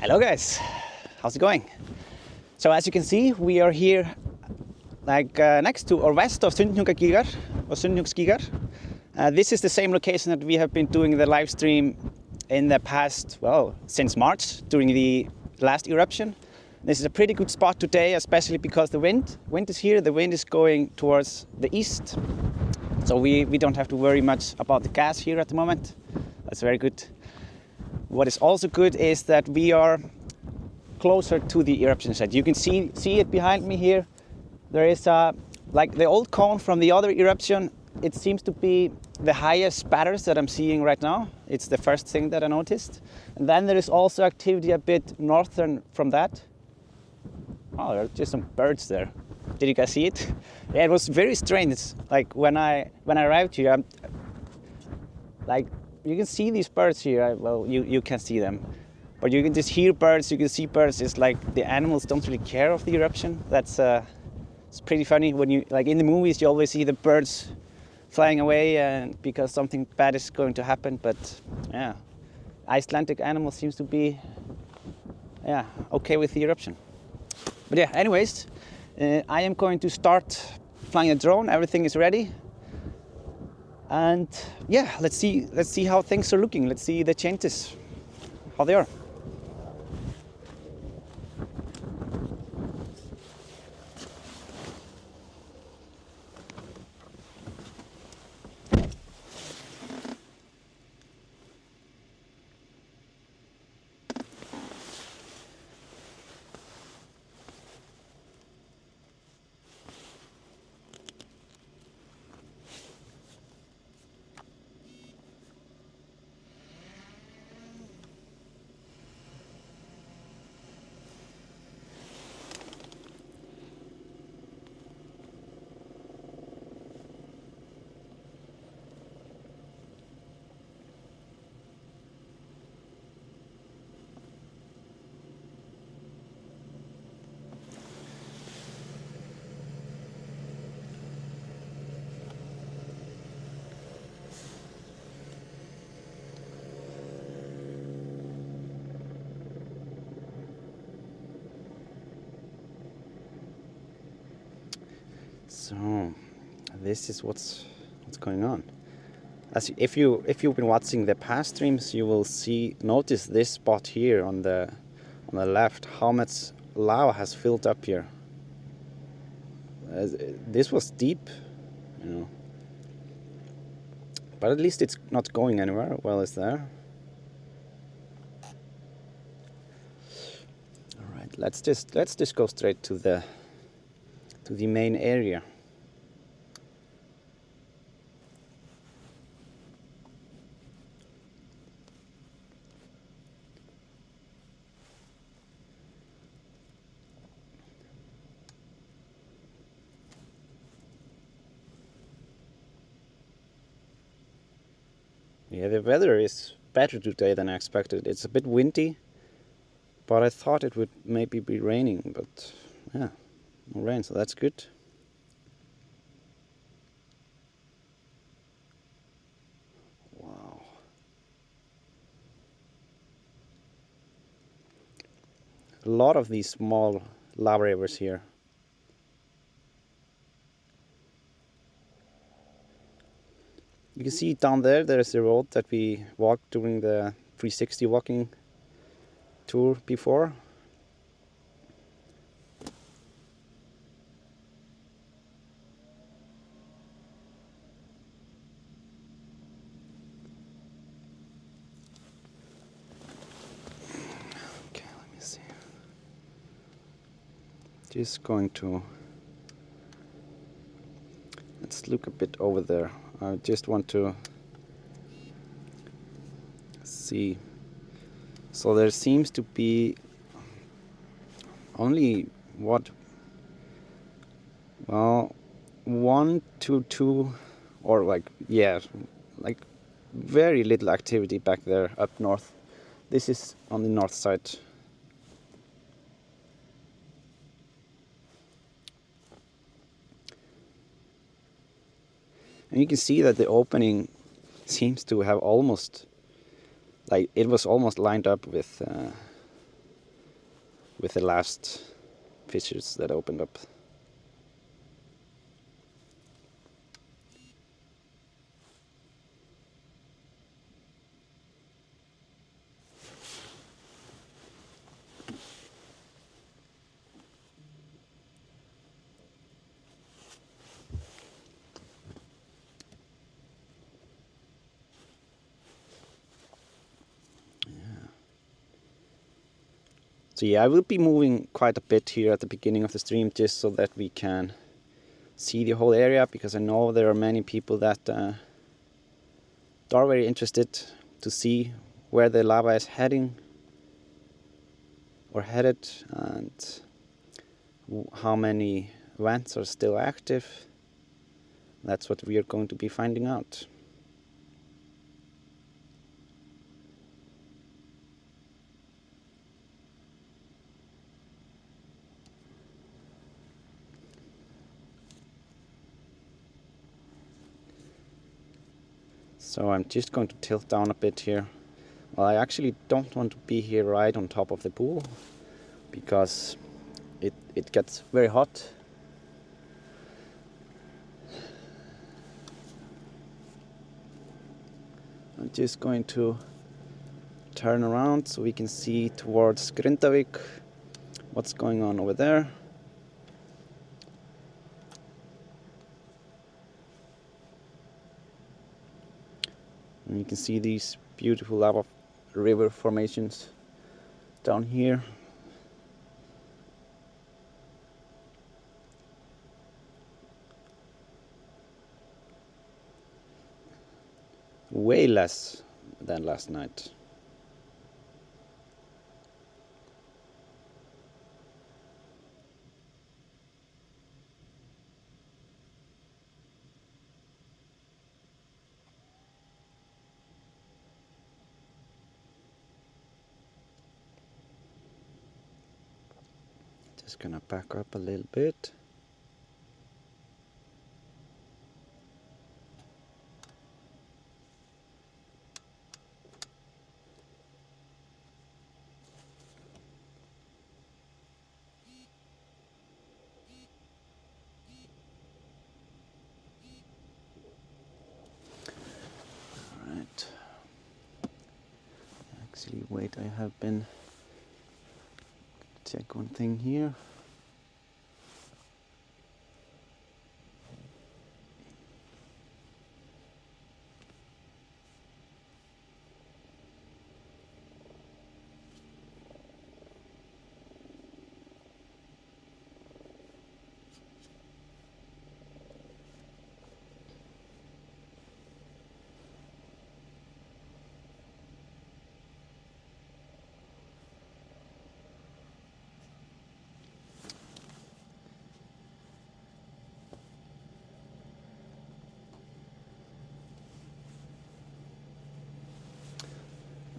Hello guys, how's it going? So as you can see, we are here next to or west of Sundhnjúksgígar or Sundhnjúksgígar. This is the same location that we have been doing the live stream in the past, well, since March during the last eruption. This is a pretty good spot today, especially because the wind is here. The wind is going towards the east. So we don't have to worry much about the gas here at the moment. That's very good. What is also good is that we are closer to the eruption site. You can see it behind me here. There is like the old cone from the other eruption. It seems to be the highest spatters that I'm seeing right now. It's the first thing that I noticed. And then there is also activity a bit northern from that. Oh, there are just some birds there. Did you guys see it? Yeah, it was very strange. Like when I arrived here, like you can see these birds here. Well, you can see them, but you can just hear birds. You can see birds. It's like the animals don't really care of the eruption. That's it's pretty funny when you like in the movies. You always see the birds flying away and because something bad is going to happen. But yeah, Icelandic animals seems to be okay with the eruption. But yeah, anyways, I am going to start flying a drone. Everything is ready. And yeah, let's see how things are looking. Let's see the changes, how they are. So this is what's going on. If you've been watching the past streams, you will notice this spot here on the left, how much lava has filled up here. This was deep, you know, but at least it's not going anywhere. Well, it's there. All right, let's just go straight to the main area. Yeah, the weather is better today than I expected. It's a bit windy, but I thought it would maybe be raining, but yeah, no rain, so that's good. Wow. A lot of these small lava rivers here. You can see down there's the road that we walked during the 360 walking tour before. Okay, let me see. Just going to, let's look a bit over there. I just want to see. So there seems to be only well, 1 to 2 or like very little activity back there up north. This is on the north side. And you can see that the opening seems to have almost, like it was almost lined up with with the last fissures that opened up. So yeah, I will be moving quite a bit here at the beginning of the stream just so that we can see the whole area, because I know there are many people that are very interested to see where the lava is heading or headed, and how many vents are still active. That's what we are going to be finding out. So I'm just going to tilt down a bit here. Well, I actually don't want to be here right on top of the pool, because it gets very hot. I'm just going to turn around so we can see towards Grindavik what's going on over there. And you can see these beautiful lava river formations down here. Way less than last night. Just gonna back up a little bit. Alright. Actually, wait, I have been check one thing here.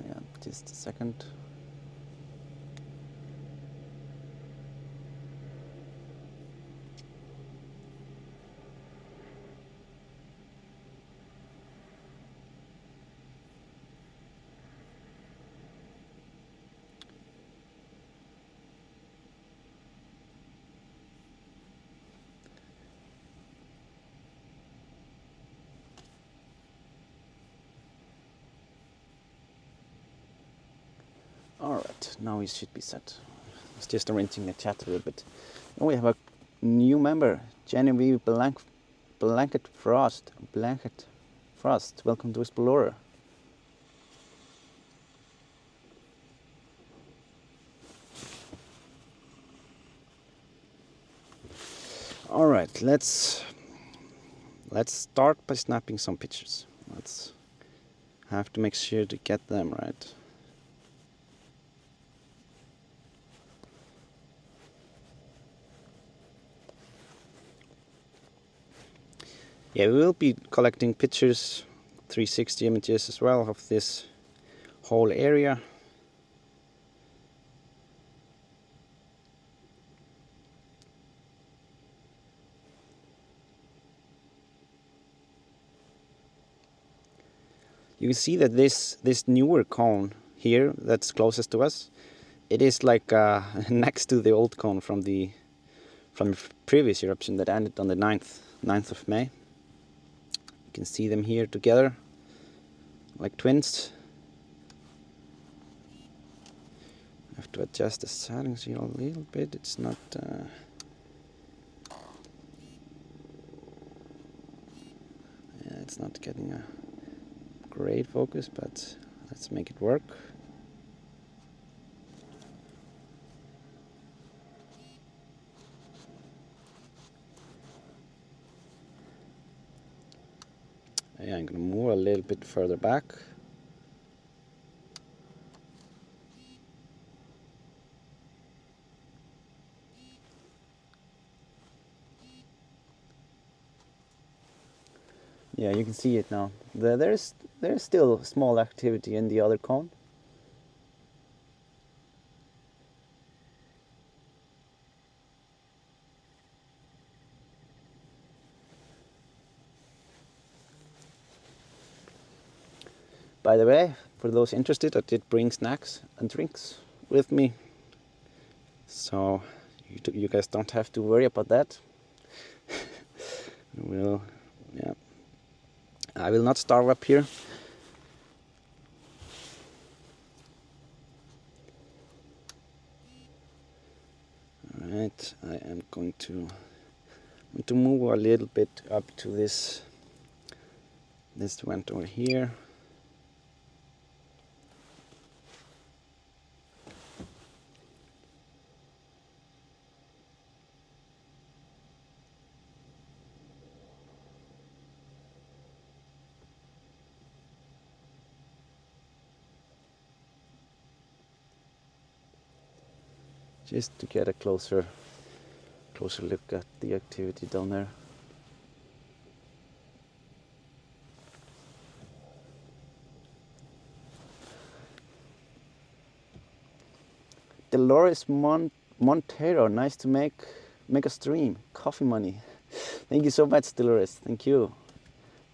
Yeah, just a second. Alright, now it should be set. It's just arranging the chat a little bit. And we have a new member, Genevieve Blanket Frost. Welcome to Explorer. Alright, let's start by snapping some pictures. Let's have to make sure to get them right. Yeah, we will be collecting pictures, 360 images as well, of this whole area. You can see that this newer cone here that's closest to us it is like next to the old cone from the previous eruption that ended on the 9th of May. You can see them here together, like twins. I have to adjust the settings here a little bit. It's not. Yeah, it's not getting a great focus, but let's make it work. Yeah, I'm gonna move a little bit further back. Yeah, you can see it now. There's still small activity in the other cone. By the way, for those interested, I did bring snacks and drinks with me, so you guys don't have to worry about that. Yeah, I will not starve up here. All right, I am going to move a little bit up to this vent over here. Just to get a closer look at the activity down there. Dolores Montero, nice to make a stream. Coffee money. Thank you so much, Dolores. Thank you.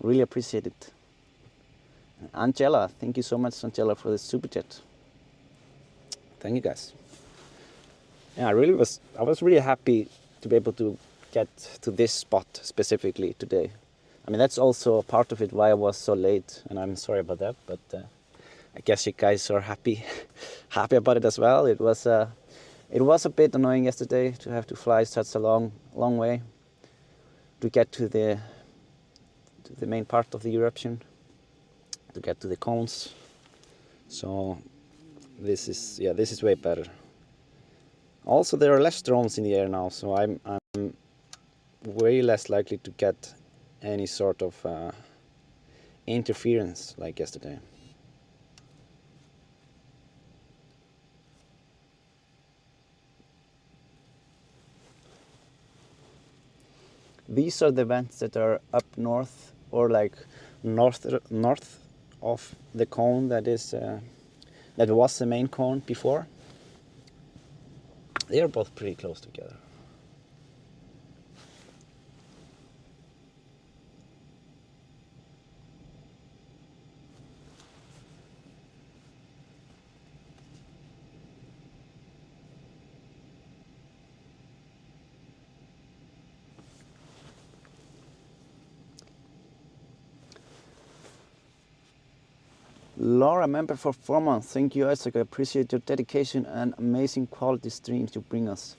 Really appreciate it. Angela, thank you so much, Angela, for the super chat. Thank you, guys. Yeah, I was really happy to be able to get to this spot specifically today. I mean, that's also a part of it why I was so late, and I'm sorry about that, but I guess you guys are happy about it as well. It was a bit annoying yesterday to have to fly such a long way to get to the main part of the eruption, to get to the cones. So this is way better. Also, there are less drones in the air now, so I'm way less likely to get any sort of interference like yesterday. These are the vents that are up north, or like north of the cone that was the main cone before. They are both pretty close together. Laura, member for 4 months. Thank you, Isaac. I appreciate your dedication and amazing quality streams you bring us.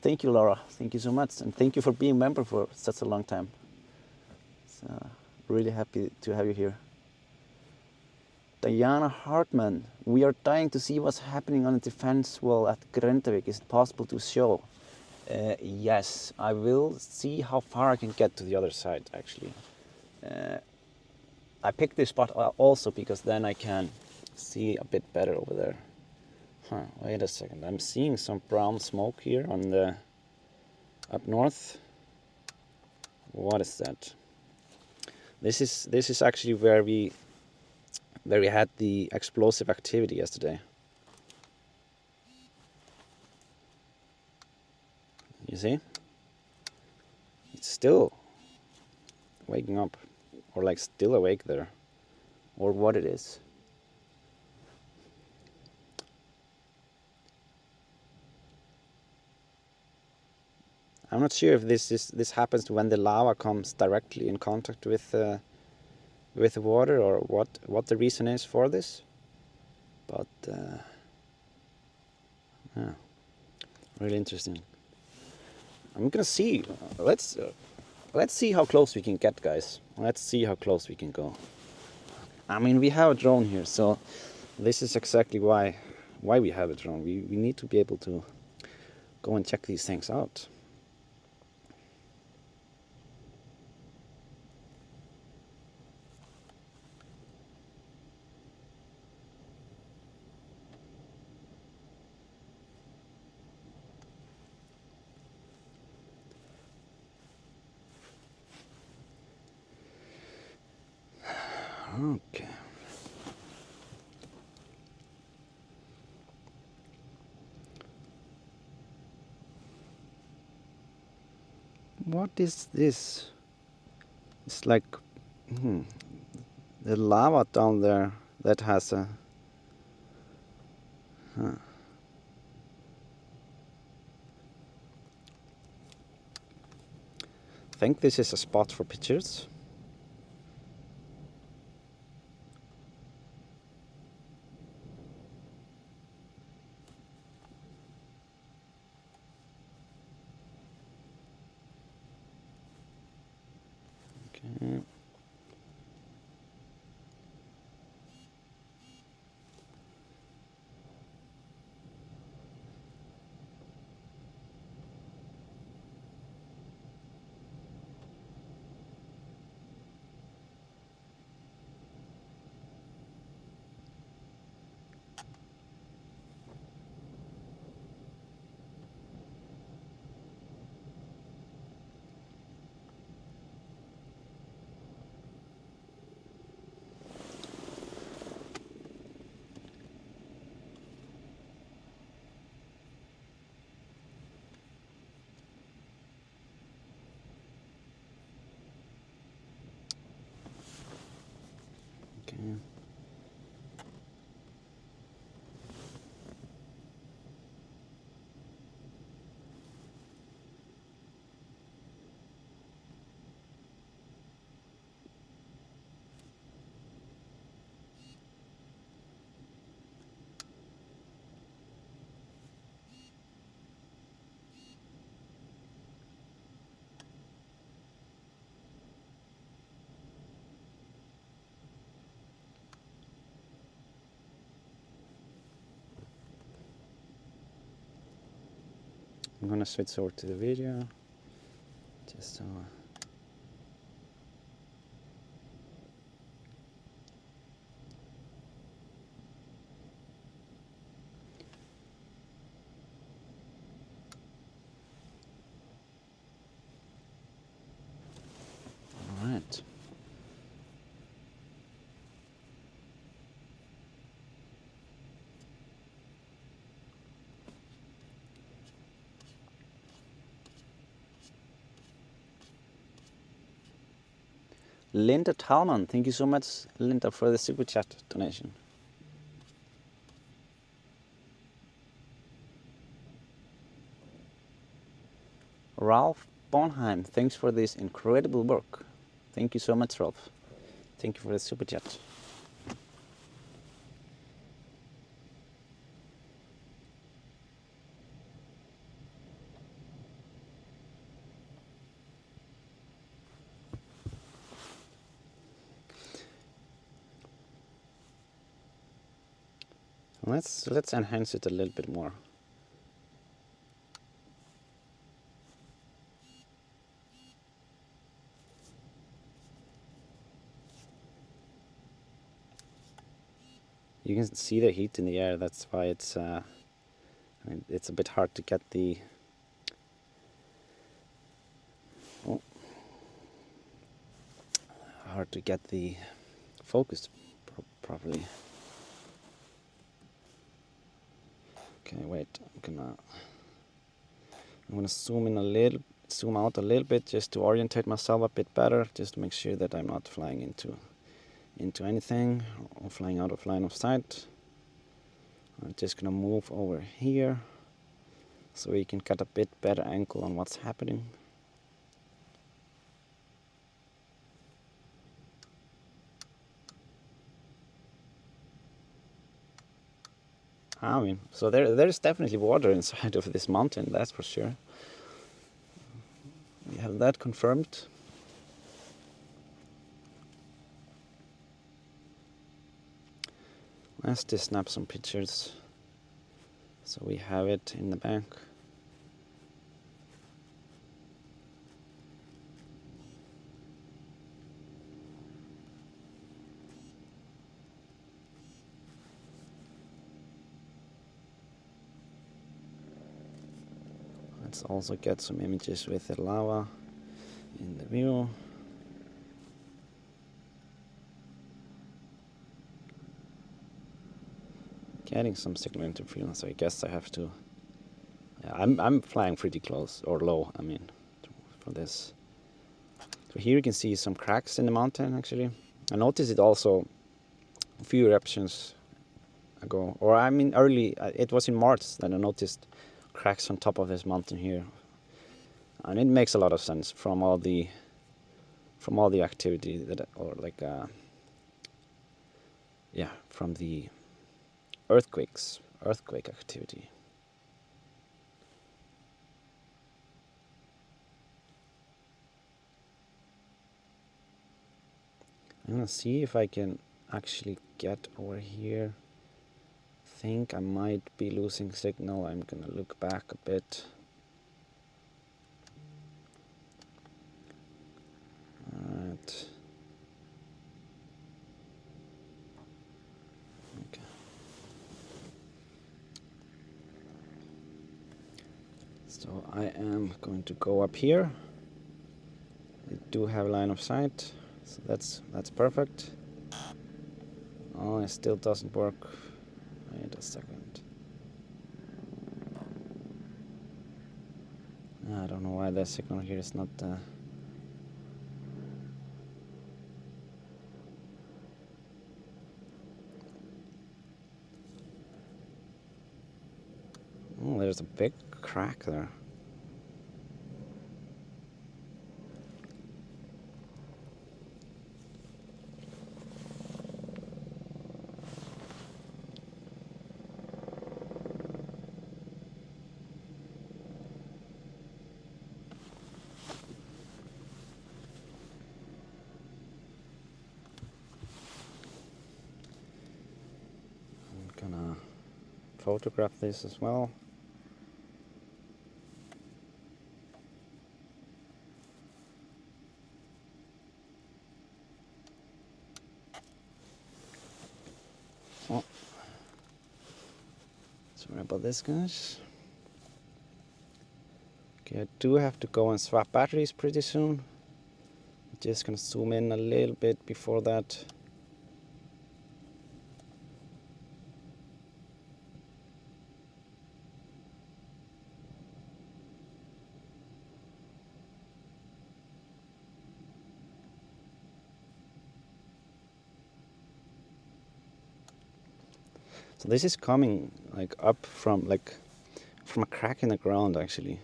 Thank you, Laura. Thank you so much. And thank you for being a member for such a long time. So, really happy to have you here. Diana Hartman, we are dying to see what's happening on the defense wall at Grindavik. Is it possible to show? Yes, I will see how far I can get to the other side, actually. I picked this spot also because then I can see a bit better over there. Huh, wait a second. I'm seeing some brown smoke here on the up north. What is that? This is actually where we had the explosive activity yesterday. You see? It's still waking up, or like still awake there, or what it is. I'm not sure if this happens when the lava comes directly in contact with the water, or what the reason is for this. But yeah, really interesting. I'm gonna see. Let's see how close we can get, guys. Let's see how close we can go. I mean, we have a drone here, so this is exactly why we have a drone. We need to be able to go and check these things out. Okay. What is this? It's like the lava down there that has a... I think this is a spot for pictures. Okay. Okay. I'm gonna switch over to the video, just so... All right. Linda Talman, thank you so much, Linda, for the super chat donation. Ralph Bonheim, thanks for this incredible work. Thank you so much, Ralph. Thank you for the super chat. Let's enhance it a little bit more. You can see the heat in the air. That's why it's I mean, it's a bit hard to get the focus properly. Okay, wait. I'm gonna zoom out a little bit, just to orientate myself a bit better, just to make sure that I'm not flying into anything or flying out of line of sight. I'm just gonna move over here so we can get a bit better angle on what's happening. I mean, so there's definitely water inside of this mountain, that's for sure. We have that confirmed. Let's just snap some pictures so we have it in the bank. Let's also get some images with the lava in the view. Getting some signal interference, so I guess I have to. Yeah, I'm flying pretty close or low. I mean, for this. So here you can see some cracks in the mountain. Actually, I noticed it also a few eruptions ago, or I mean early. It was in March that I noticed cracks on top of this mountain here, and it makes a lot of sense from all the activity that, or like yeah, from the earthquake activity. I'm gonna see if I can actually get over here. Think I might be losing signal. I'm gonna look back a bit. Alright. Okay. So I am going to go up here. I do have line of sight, so that's perfect. Oh, it still doesn't work. Wait a second. I don't know why the signal here is not. Oh, there's a big crack there. I'm gonna photograph this as well. Oh. Sorry about this, guys. Okay, I do have to go and swap batteries pretty soon. I'm just gonna zoom in a little bit before that. So this is coming like up from a crack in the ground actually.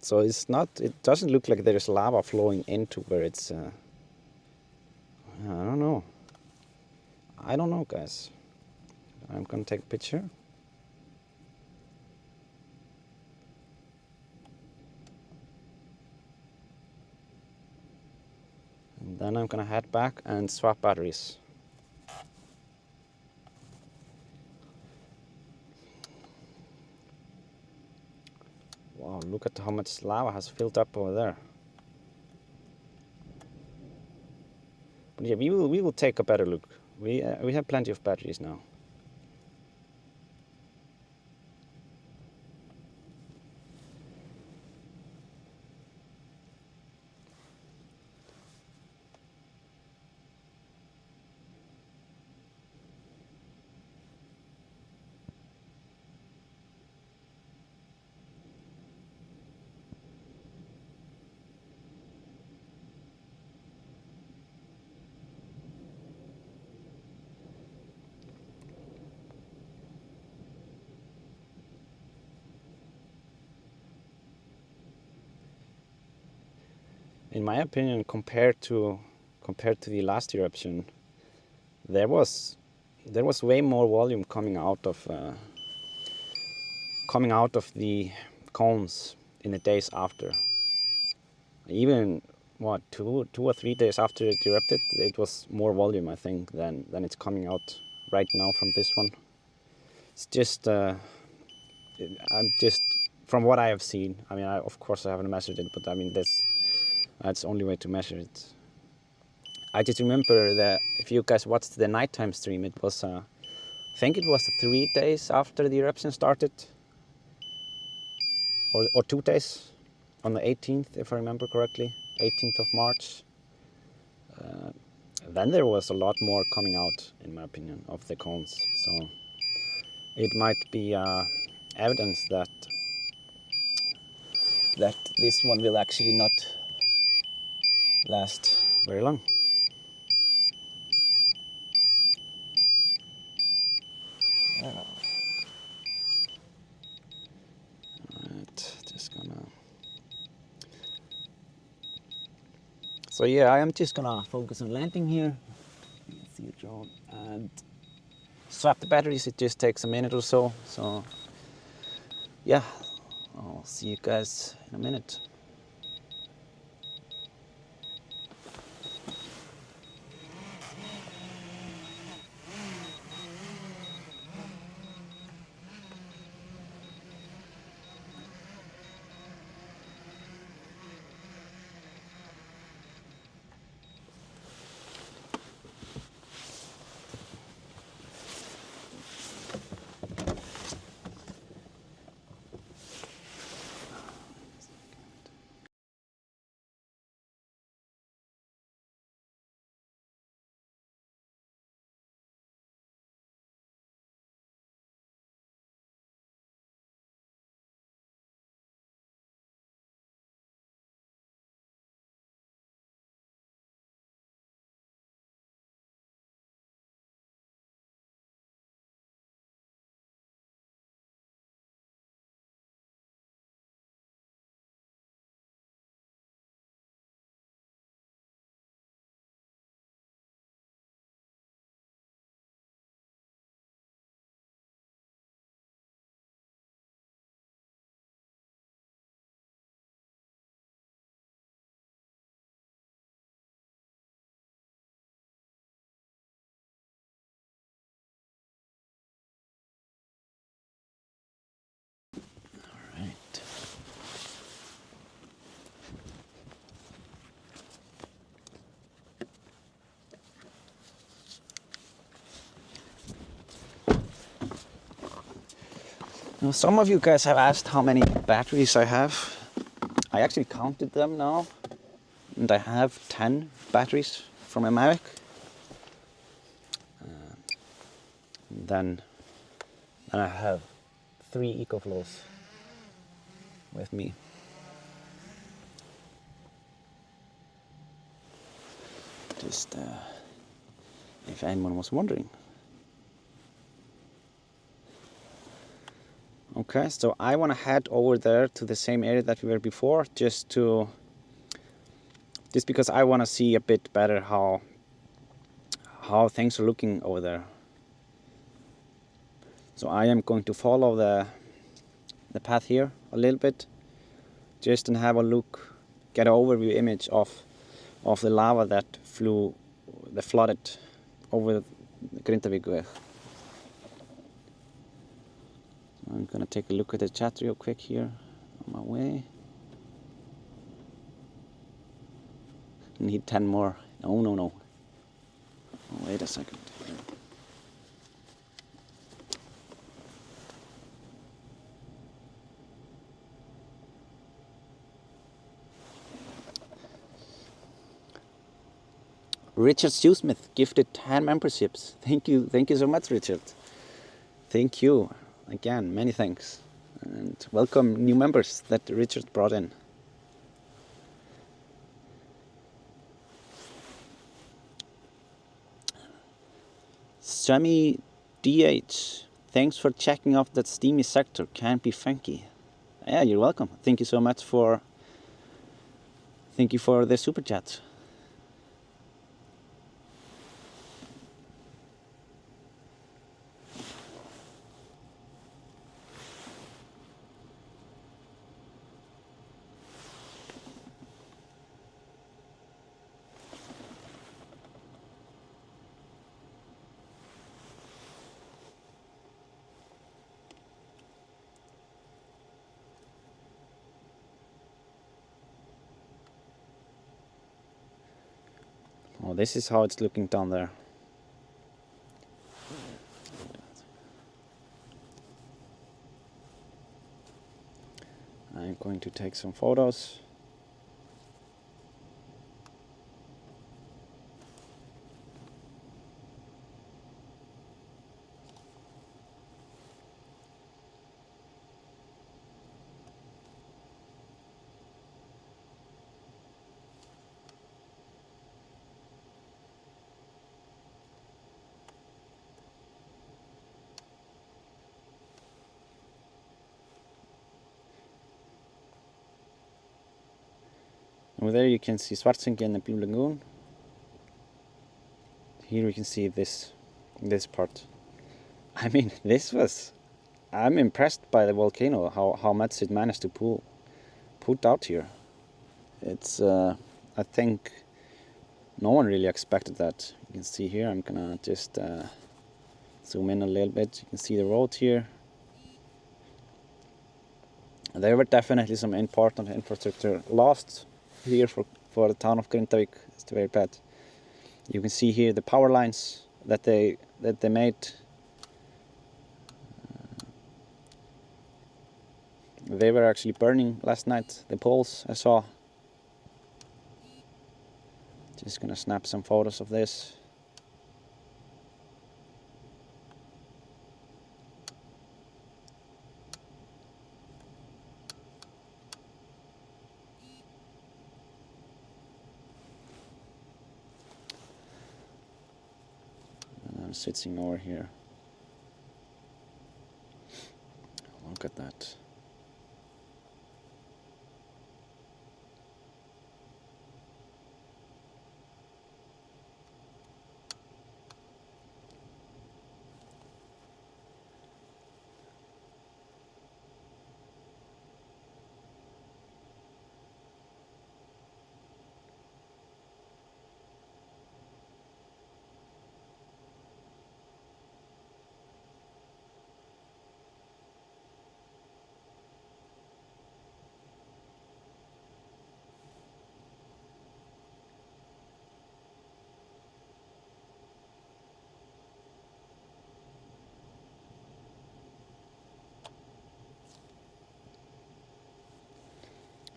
So it's not. It doesn't look like there's lava flowing into where it's. I don't know. I don't know, guys. I'm gonna take a picture. And then I'm gonna head back and swap batteries. Wow, look at how much lava has filled up over there. But yeah, we will take a better look. We have plenty of batteries now. in my opinion, compared to the last eruption, there was way more volume coming out of the cones in the days after. Even what, two or 3 days after it erupted, it was more volume, I think, than it's coming out right now from this one. It's just I'm just from what I have seen. I mean, of course I haven't measured it, but I mean that's the only way to measure it. I just remember that if you guys watched the nighttime stream, it was I think it was 3 days after the eruption started, or 2 days, on the 18th, if I remember correctly, 18th of March. Then there was a lot more coming out, in my opinion, of the cones. So it might be evidence that this one will actually not last very long. Alright, just gonna... So yeah, I am just gonna focus on landing here. You can see the drone and swap the batteries. It just takes a minute or so. So yeah, I'll see you guys in a minute. Now, some of you guys have asked how many batteries I have. I actually counted them now, and I have 10 batteries for my Mavic. Then I have 3 EcoFlows with me. Just if anyone was wondering. Okay, so I want to head over there to the same area that we were before, just because I want to see a bit better how things are looking over there. So I am going to follow the path here a little bit, just to have a look, get an overview image of the lava that flooded over Grindavík. I'm gonna take a look at the chat real quick here on my way. Need 10 more. No. Oh, wait a second. Richard Shoesmith gifted 10 memberships. Thank you so much, Richard. Thank you. Again, many thanks, and welcome new members that Richard brought in. Sammy DH, thanks for checking off that steamy sector, can be funky. Yeah, you're welcome. Thank you so much for Thank you for the super chat. Oh, this is how it's looking down there. I'm going to take some photos. Over there you can see Sundhnjúksgígar and the Blue Lagoon. Here we can see this part. I mean, I'm impressed by the volcano, how much it managed to put out here. It's, I think no one really expected that. You can see here, I'm gonna just zoom in a little bit. You can see the road here. There were definitely some important infrastructure lost here for the town of Grindavík. It's very bad. You can see here the power lines that they made. They were actually burning last night, the poles I saw. Just gonna snap some photos of this. Switching over here. Look at that.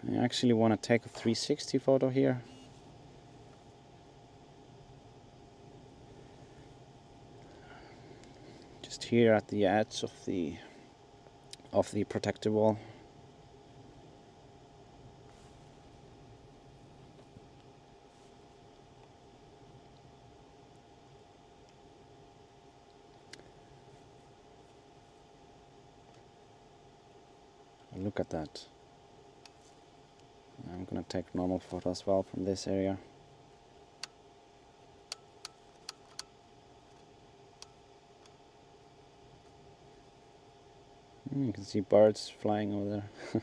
I actually want to take a 360 photo here. Just here at the edge of the protective wall. Look at that. I'm gonna take normal photo as well from this area. You can see birds flying over there.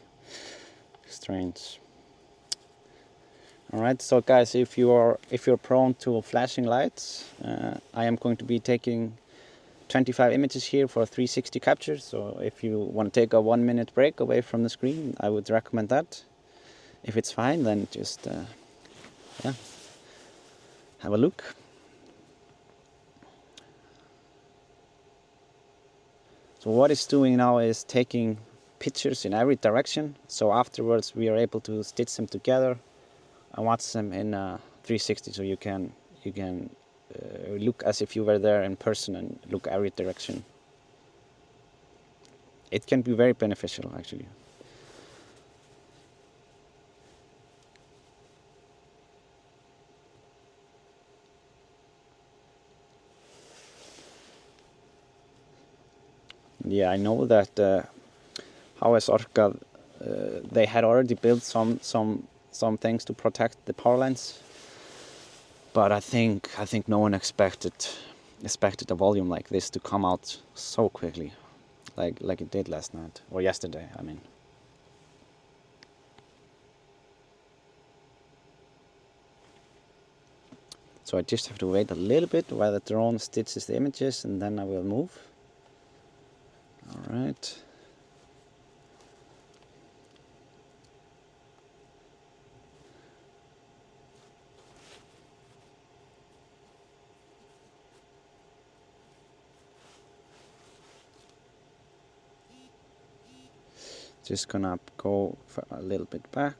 Strange. Alright, so guys, if you're prone to flashing lights, I am going to be taking 25 images here for a 360 capture. So if you want to take a 1 minute break away from the screen, I would recommend that. If it's fine, then just yeah, have a look. So what it's doing now is taking pictures in every direction. So afterwards we are able to stitch them together and watch them in 360. So you can look as if you were there in person and look every direction. It can be very beneficial actually. Yeah, I know that HS Orka, they had already built some some things to protect the power lines. But I think no one expected a volume like this to come out so quickly, like it did last night or yesterday. I mean. So I just have to wait a little bit while the drone stitches the images, and then I will move. All right. Just gonna go for a little bit back.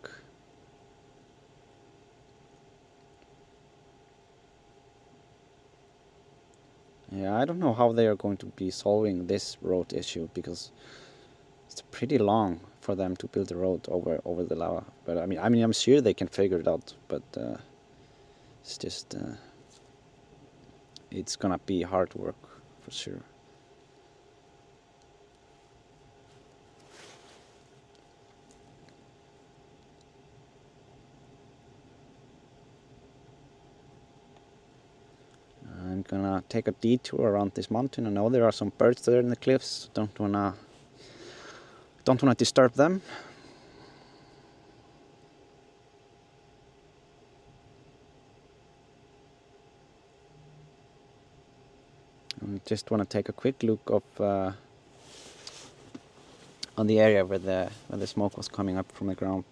Yeah, I don't know how they are going to be solving this road issue, because it's pretty long for them to build a road over the lava. But I mean, I'm sure they can figure it out. But it's just it's gonna be hard work for sure. I'm gonna take a detour around this mountain. I know there are some birds there in the cliffs. Don't wanna disturb them. I just want to take a quick look of on the area where the smoke was coming up from the ground.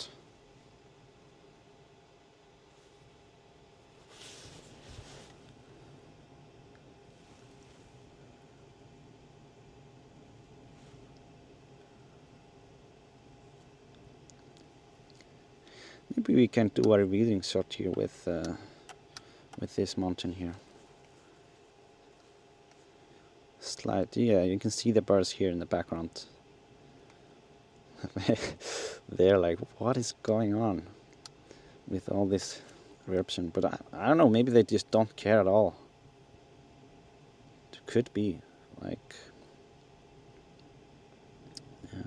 Maybe we can do a revealing shot here with this mountain here. Yeah, you can see the birds here in the background. They're like, what is going on with all this eruption? But I don't know, maybe they just don't care at all. It could be, like, yeah.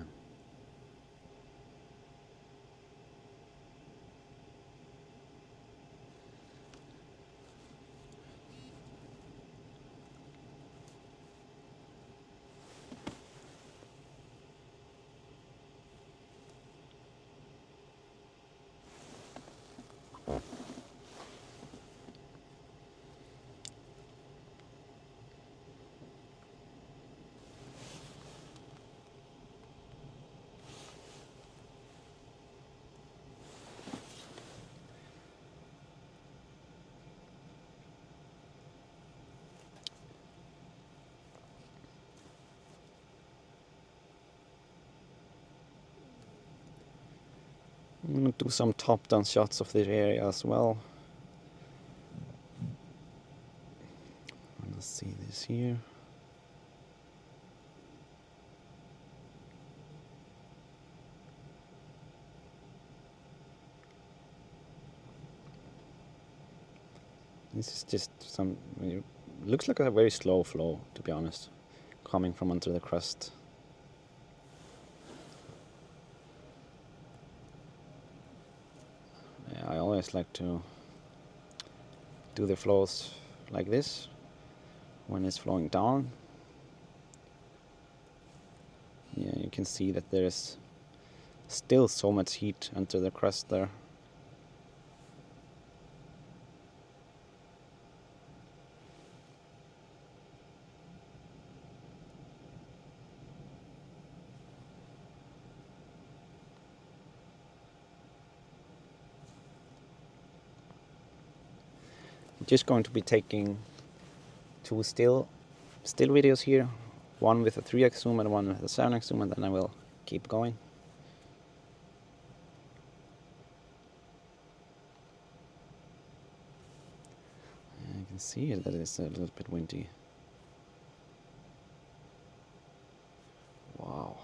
I'm gonna do some top-down shots of this area as well. Let's see this here. This is just some, it looks like a very slow flow, to be honest, coming from under the crust. Yeah, I always like to do the flows like this when it's flowing down. Yeah, you can see that there's still so much heat under the crust there. I'm just going to be taking two still videos here, one with a 3x zoom and one with a 7x zoom, and then I will keep going. You can see that it's a little bit windy. Wow.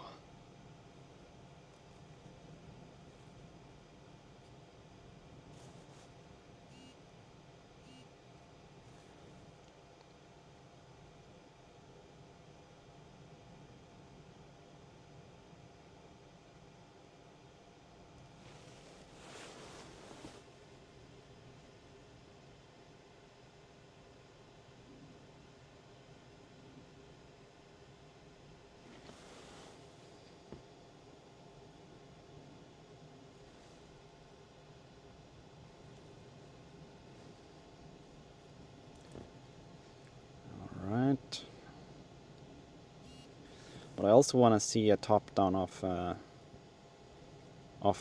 But I also want to see a top down of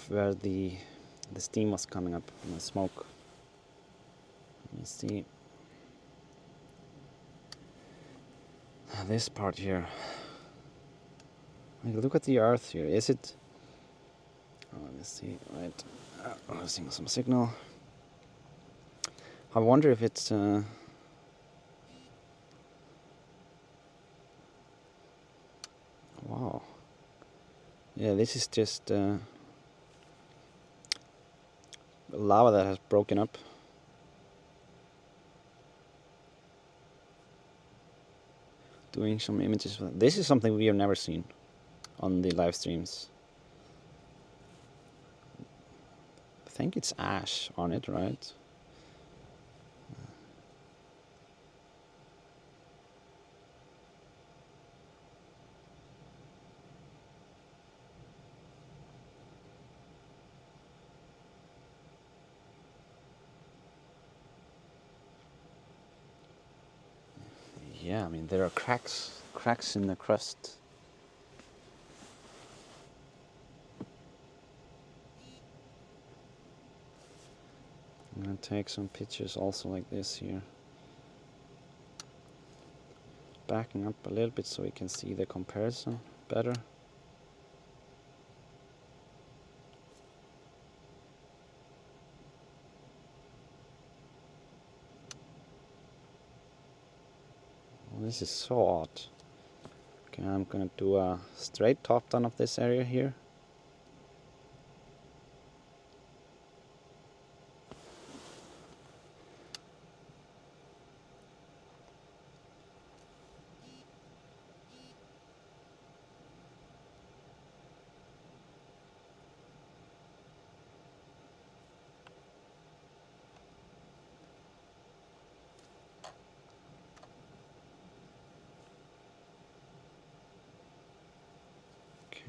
where the steam was coming up and the smoke. Let me see. This part here. Like, look at the earth here. Is it? Oh, let me see. Right, losing some signal. I wonder if it's. Wow. Yeah, this is just lava that has broken up. Doing some images. This is something we have never seen on the live streams. I think it's ash on it, right? Yeah, I mean there are cracks in the crust. I'm gonna take some pictures also like this here. Backing up a little bit so we can see the comparison better. Well, this is so odd. Okay, I'm gonna do a straight top down of this area here. Okay.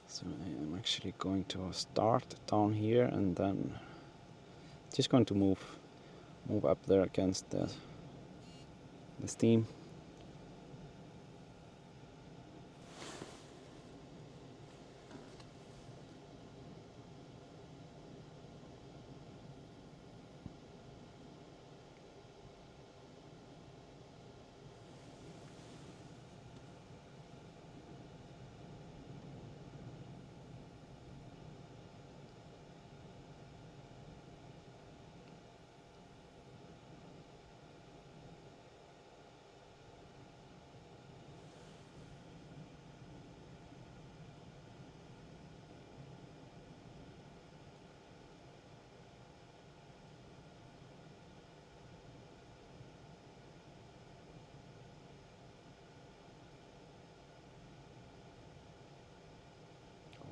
So I'm actually going to start down here and then just going to move up there against the steam.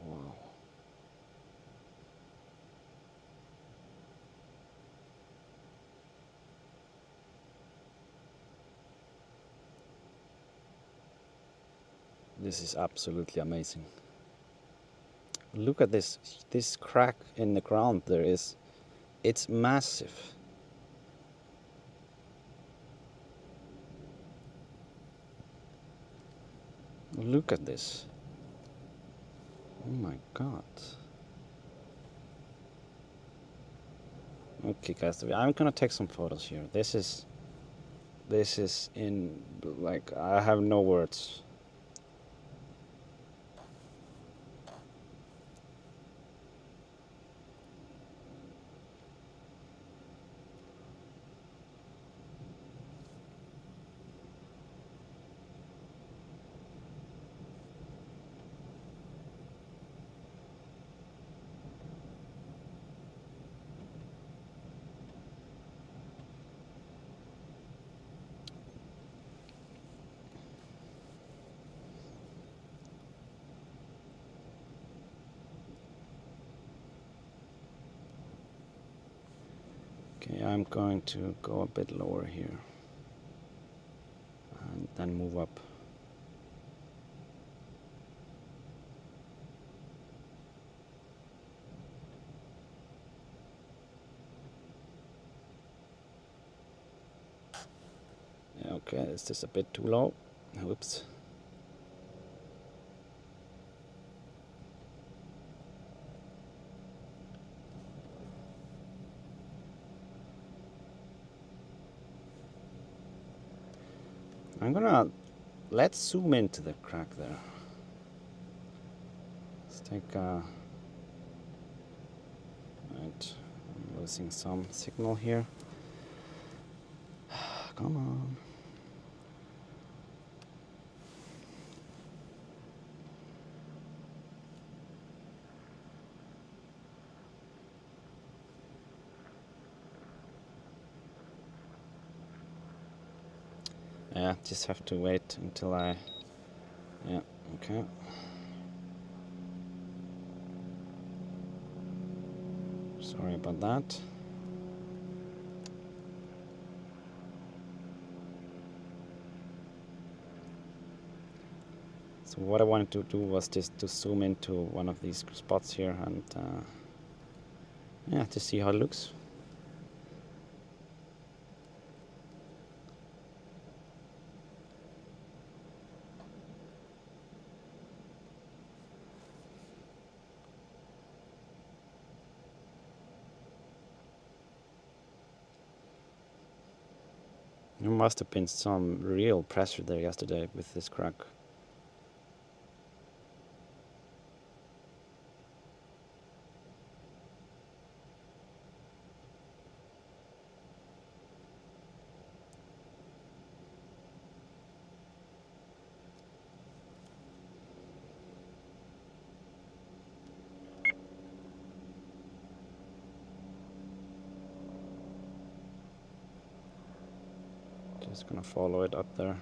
Wow. This is absolutely amazing. Look at this crack in the ground. It's massive. Look at this. Oh my god. Okay guys, I'm gonna take some photos here. This is in, like, I have no words. Okay, I'm going to go a bit lower here and then move up. Okay, is this a bit too low? Oops. Let's zoom into the crack there. Let's take a, right, I'm losing some signal here. Come on. Yeah, just have to wait until yeah, okay. Sorry about that. So what I wanted to do was just to zoom into one of these spots here and yeah, to see how it looks. There must have been some real pressure there yesterday with this crack. Just gonna follow it up there.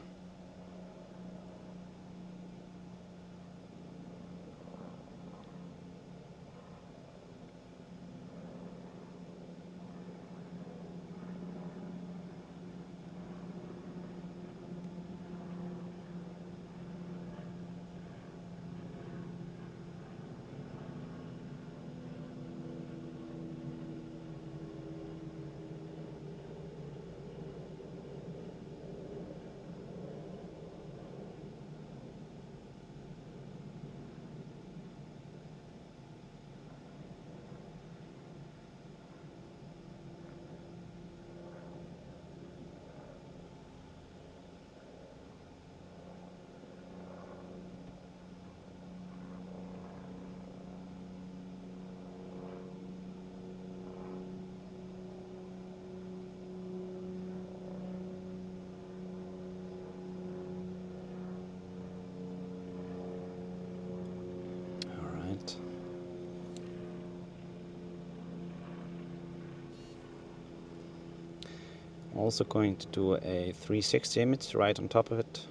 Also going to do a 360 image right on top of it,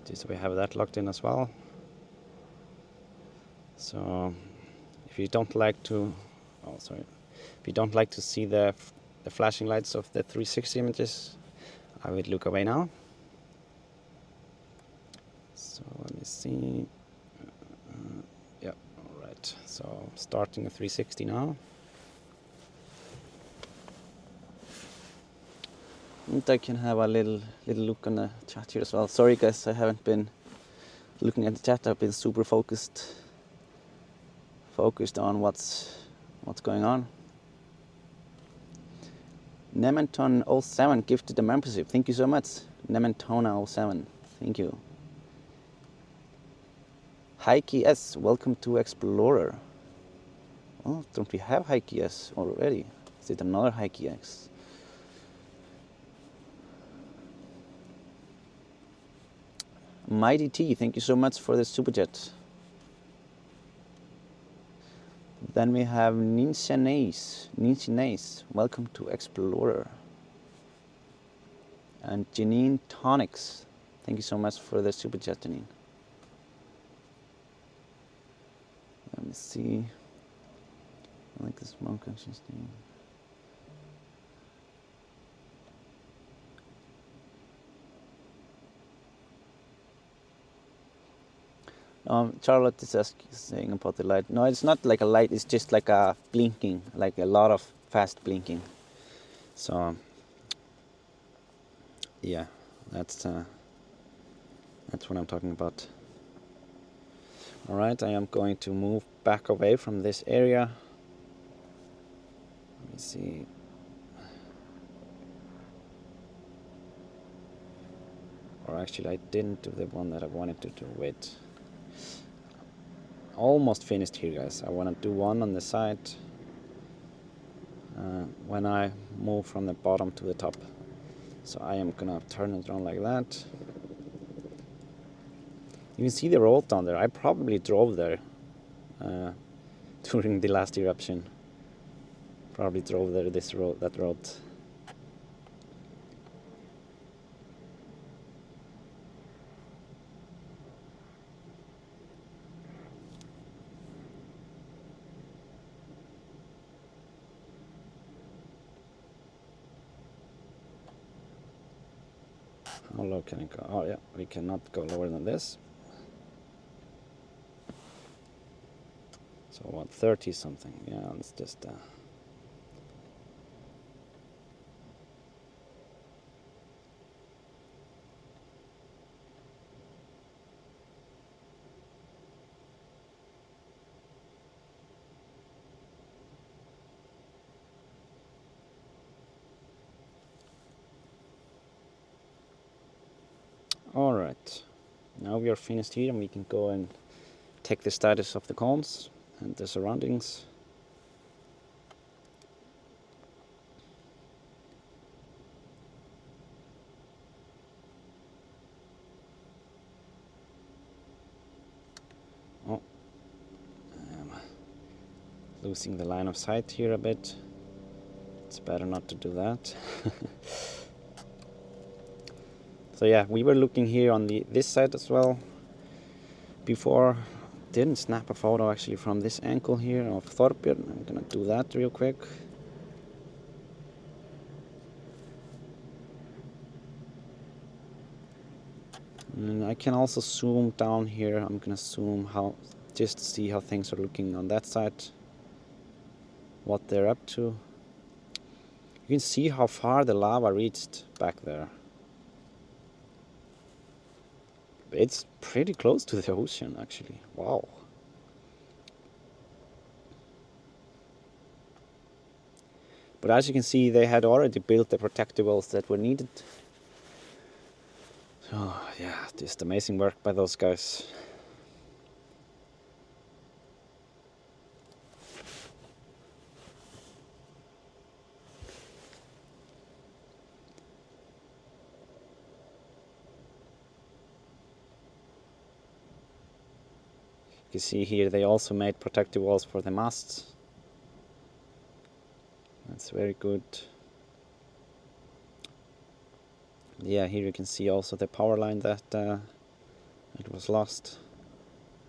just so we have that locked in as well. So if you don't like to, if you don't like to see the flashing lights of the 360 images, I would look away now. So let me see. Yeah, all right. So starting a 360 now. And I can have a little look on the chat here as well. Sorry guys, I haven't been looking at the chat. I've been super focused on what's going on. Nementon07 gifted the membership. Thank you so much, Nementona07. Thank you. Heike S, welcome to Explorer. Oh, don't we have Heike S already? Is it another Heike X? Mighty T, thank you so much for the super chat. Then we have Ninja Nace, welcome to Explorer. And Janine Tonics, thank you so much for the super chat, Janine. Let me see. I like the smoke conscious thing. Charlotte is saying about the light. No, it's not like a light, it's just like a blinking, like a lot of fast blinking. So, yeah, That's what I'm talking about. Alright, I am going to move back away from this area. Let me see. Or actually I didn't do the one that I wanted to do. Wait. Almost finished here, guys. I want to do one on the side when I move from the bottom to the top. So I am gonna turn it around like that. You can see the road down there. I probably drove there during the last eruption. Probably drove there, that road. How low can I go? Oh yeah, we cannot go lower than this. So what, 30 something? Yeah, let's just Alright, now we are finished here and we can go and take the status of the cones and the surroundings. Oh, I'm losing the line of sight here a bit. It's better not to do that. So yeah, we were looking here on this side as well before. Didn't snap a photo actually from this angle here of Thorbjörn. I'm gonna do that real quick. And I can also zoom down here. I'm gonna zoom just to see how things are looking on that side, what they're up to. You can see how far the lava reached back there. It's pretty close to the ocean actually. Wow. But as you can see, they had already built the protective walls that were needed. So yeah, just amazing work by those guys. You can see here they also made protective walls for the masts. That's very good. Yeah, here you can see also the power line that it was lost.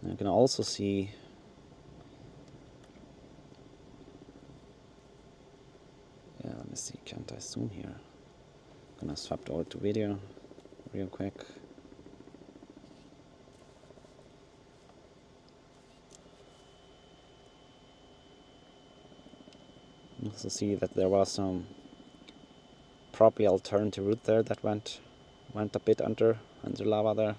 And you can also see let me see, can't I zoom here? I'm gonna swap over to video real quick. You also see that there was some probably alternative route there that went a bit under lava there.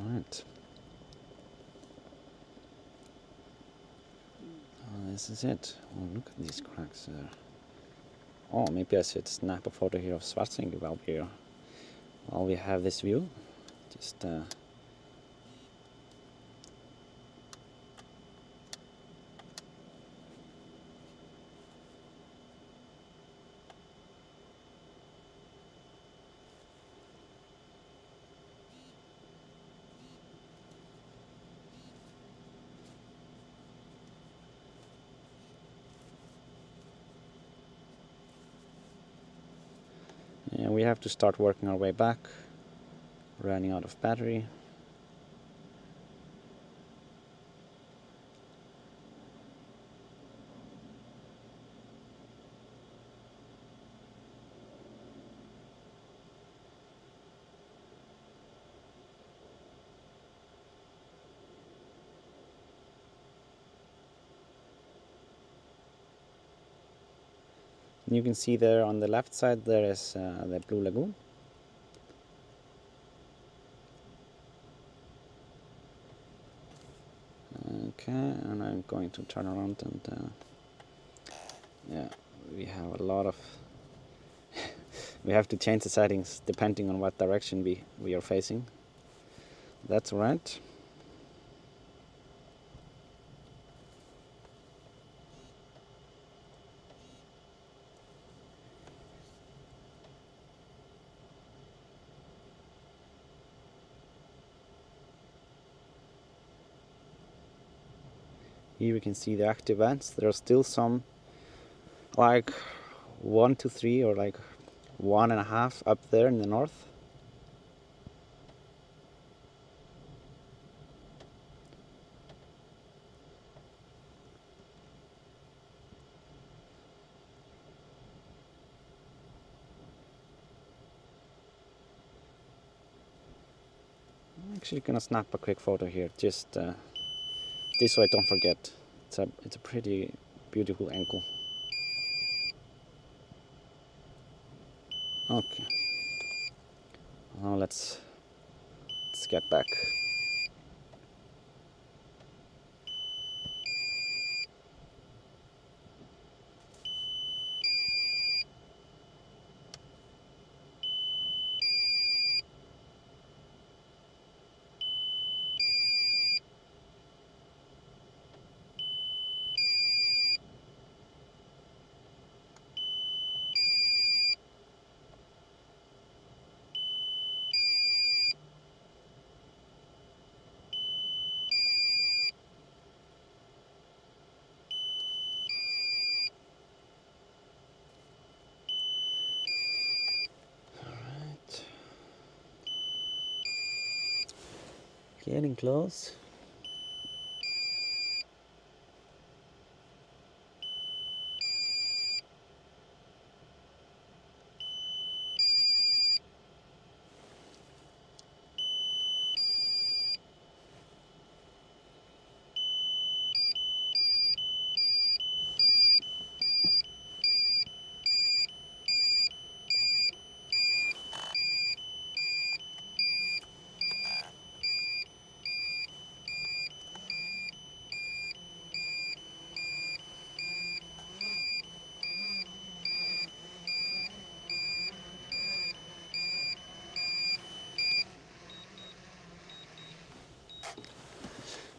Alright. This is it. Oh, look at these cracks there. Oh, maybe I should snap a photo here of Sundhnjúksgígar while we have this view. Just yeah, we have to start working our way back. Running out of battery. You can see there on the left side there is the Blue Lagoon. Okay, and I'm going to turn around and yeah, we have a lot of we have to change the settings depending on what direction we are facing. That's right. Here we can see the active vents. There are still some, like 1 to 3 or like 1.5 up there in the north. I'm actually gonna snap a quick photo here, just this way I don't forget. It's a pretty beautiful angle. Okay. Now let's get back. Getting close.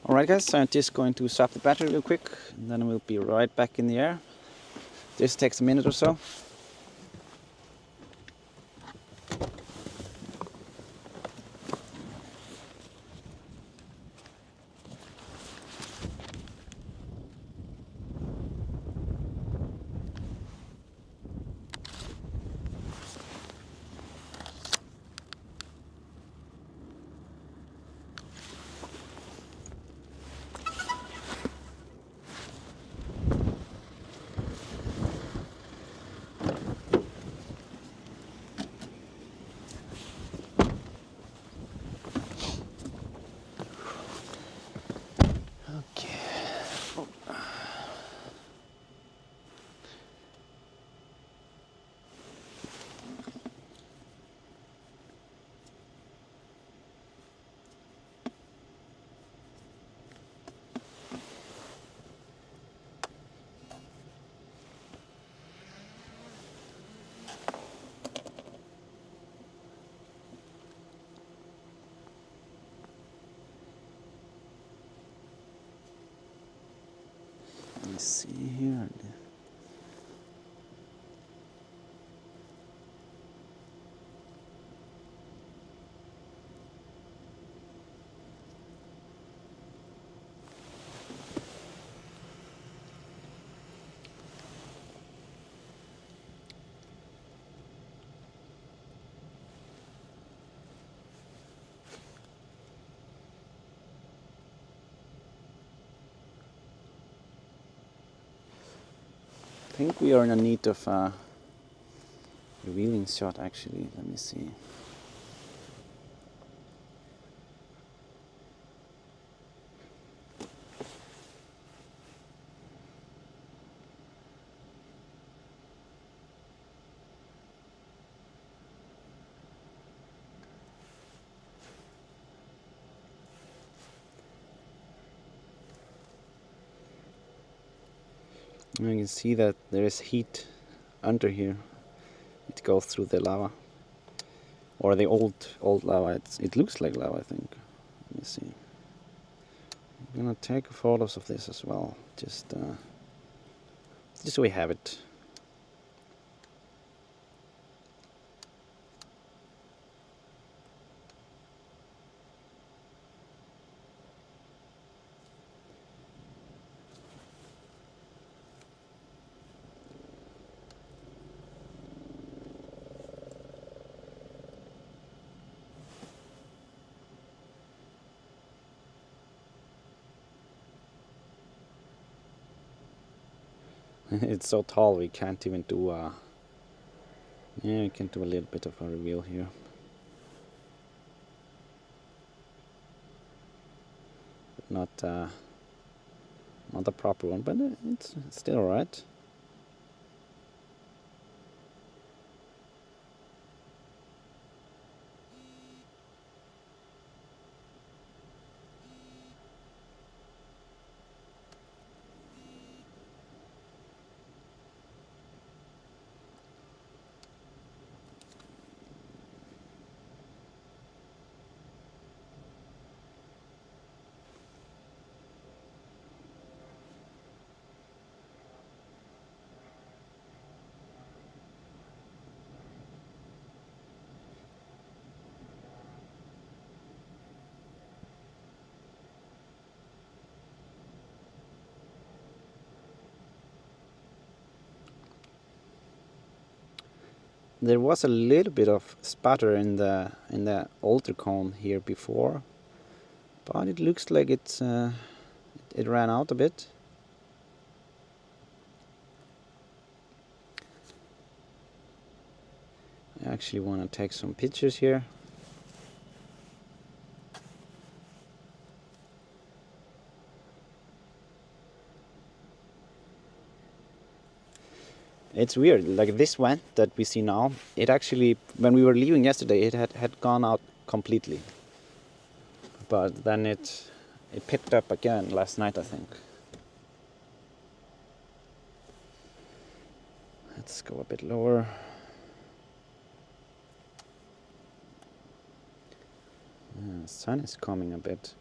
Alright guys, so I'm just going to swap the battery real quick and then we'll be right back in the air. This takes a minute or so. Let's see here. I think we are in need of a revealing shot actually. Let me see. You can see that there is heat under here. It goes through the lava, or the old lava. It looks like lava, I think. Let me see. I'm gonna take photos of this as well, just so we have it. It's so tall we can't even do yeah, we can do a little bit of a reveal here. Not a proper one, but it's still alright. There was a little bit of spatter in the older cone here before, but it looks like it ran out a bit. I actually want to take some pictures here. It's weird, like this vent that we see now, it actually, when we were leaving yesterday, it had gone out completely. But then it picked up again last night, I think. Let's go a bit lower. The sun is coming a bit.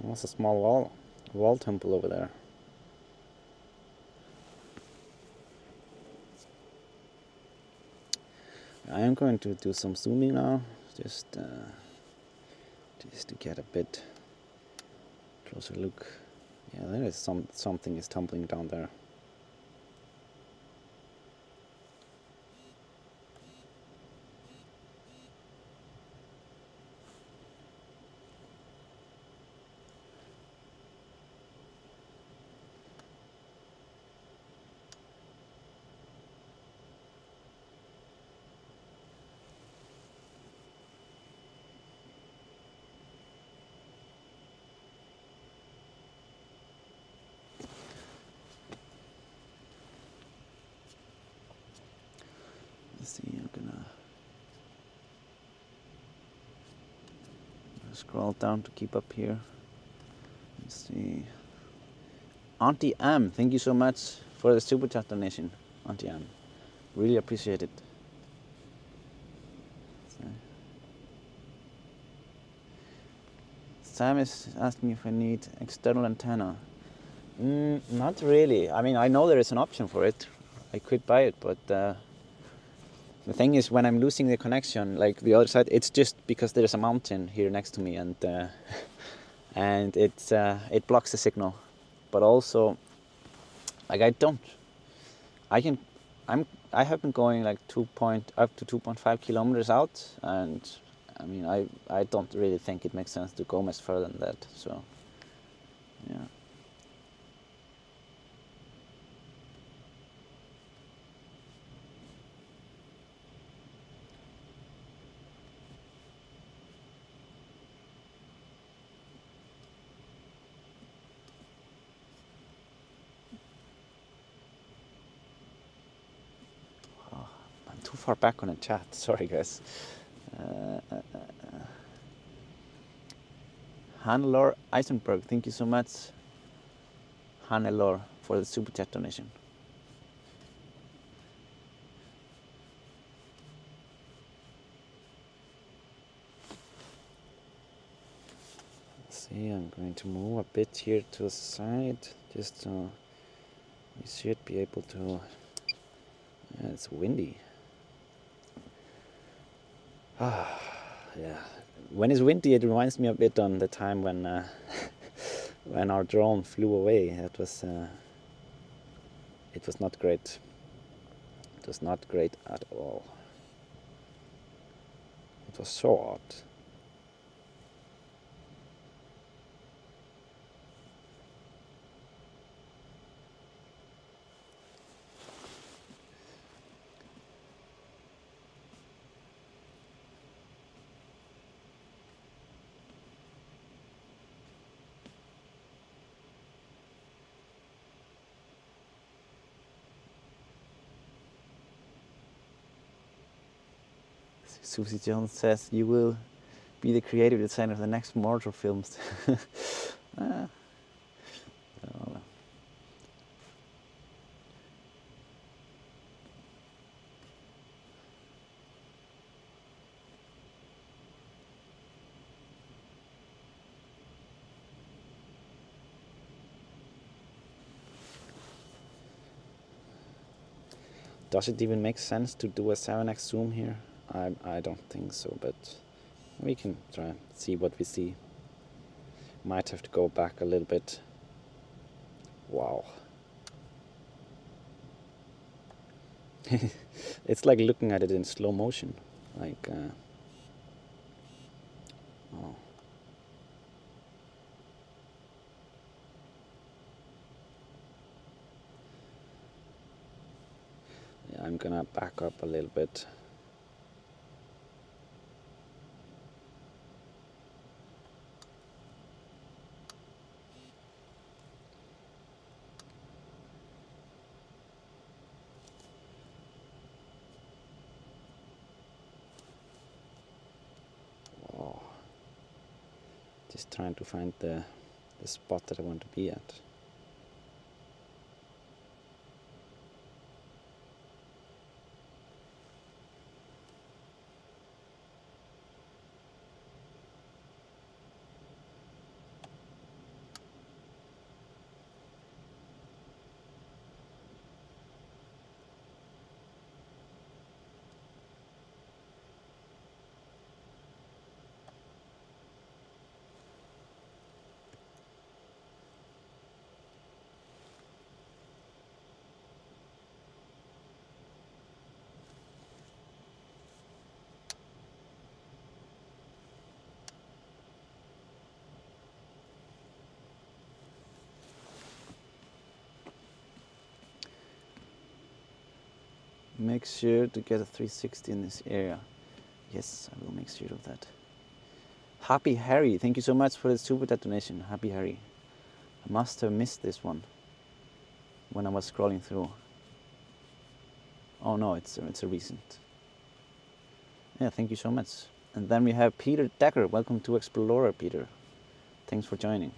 There's a small wall temple over there. I am going to do some zooming now, just to get a bit closer look. Yeah, there is something is tumbling down there. Let's see, I'm gonna scroll down to keep up here. Let's see. Auntie Am, thank you so much for the super chat donation, Auntie Am. Really appreciate it. Sam is asking if I need external antenna. Not really. I mean, I know there is an option for it. I could buy it, but the thing is, when I'm losing the connection, like the other side, it's just because there's a mountain here next to me, and it blocks the signal. But also, Like I have been going like up to 2.5 kilometers out, and I mean I don't really think it makes sense to go much further than that. So yeah. I'm too far back on the chat. Sorry, guys. Hannelore Eisenberg, thank you so much, Hannelore, for the super chat donation. See, I'm going to move a bit here to the side, just so you should be able to. Yeah, it's windy. Yeah. When it's windy, it reminds me a bit on the time when when our drone flew away. It was not great. It was not great at all. It was so odd. Susie Jones says you will be the creative designer of the next Mordor films. Does it even make sense to do a 7x zoom here? I don't think so, but we can try and see what we see. Might have to go back a little bit. Wow. It's like looking at it in slow motion. Like, oh. Yeah, I'm gonna back up a little bit. Oh. Just trying to find the spot that I want to be at. Make sure to get a 360 in this area. Yes, I will make sure of that. Happy Harry, thank you so much for the super chat donation. Happy Harry. I must have missed this one when I was scrolling through. Oh no, it's a recent. Yeah, thank you so much. And then we have Peter Decker. Welcome to Explorer, Peter. Thanks for joining.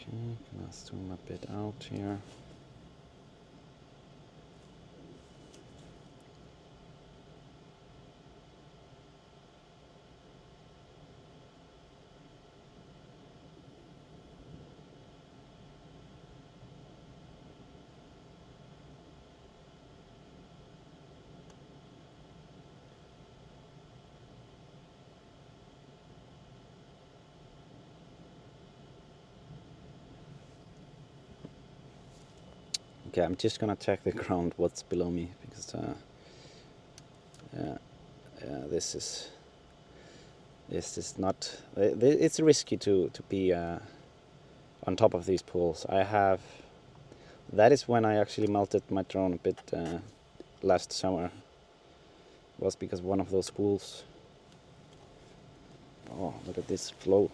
Okay, gonna zoom a bit out here. Okay, I'm just gonna check the ground what's below me because this is not. It's risky to be on top of these pools. That is when I actually melted my drone a bit last summer. It was because one of those pools. Oh, look at this flow.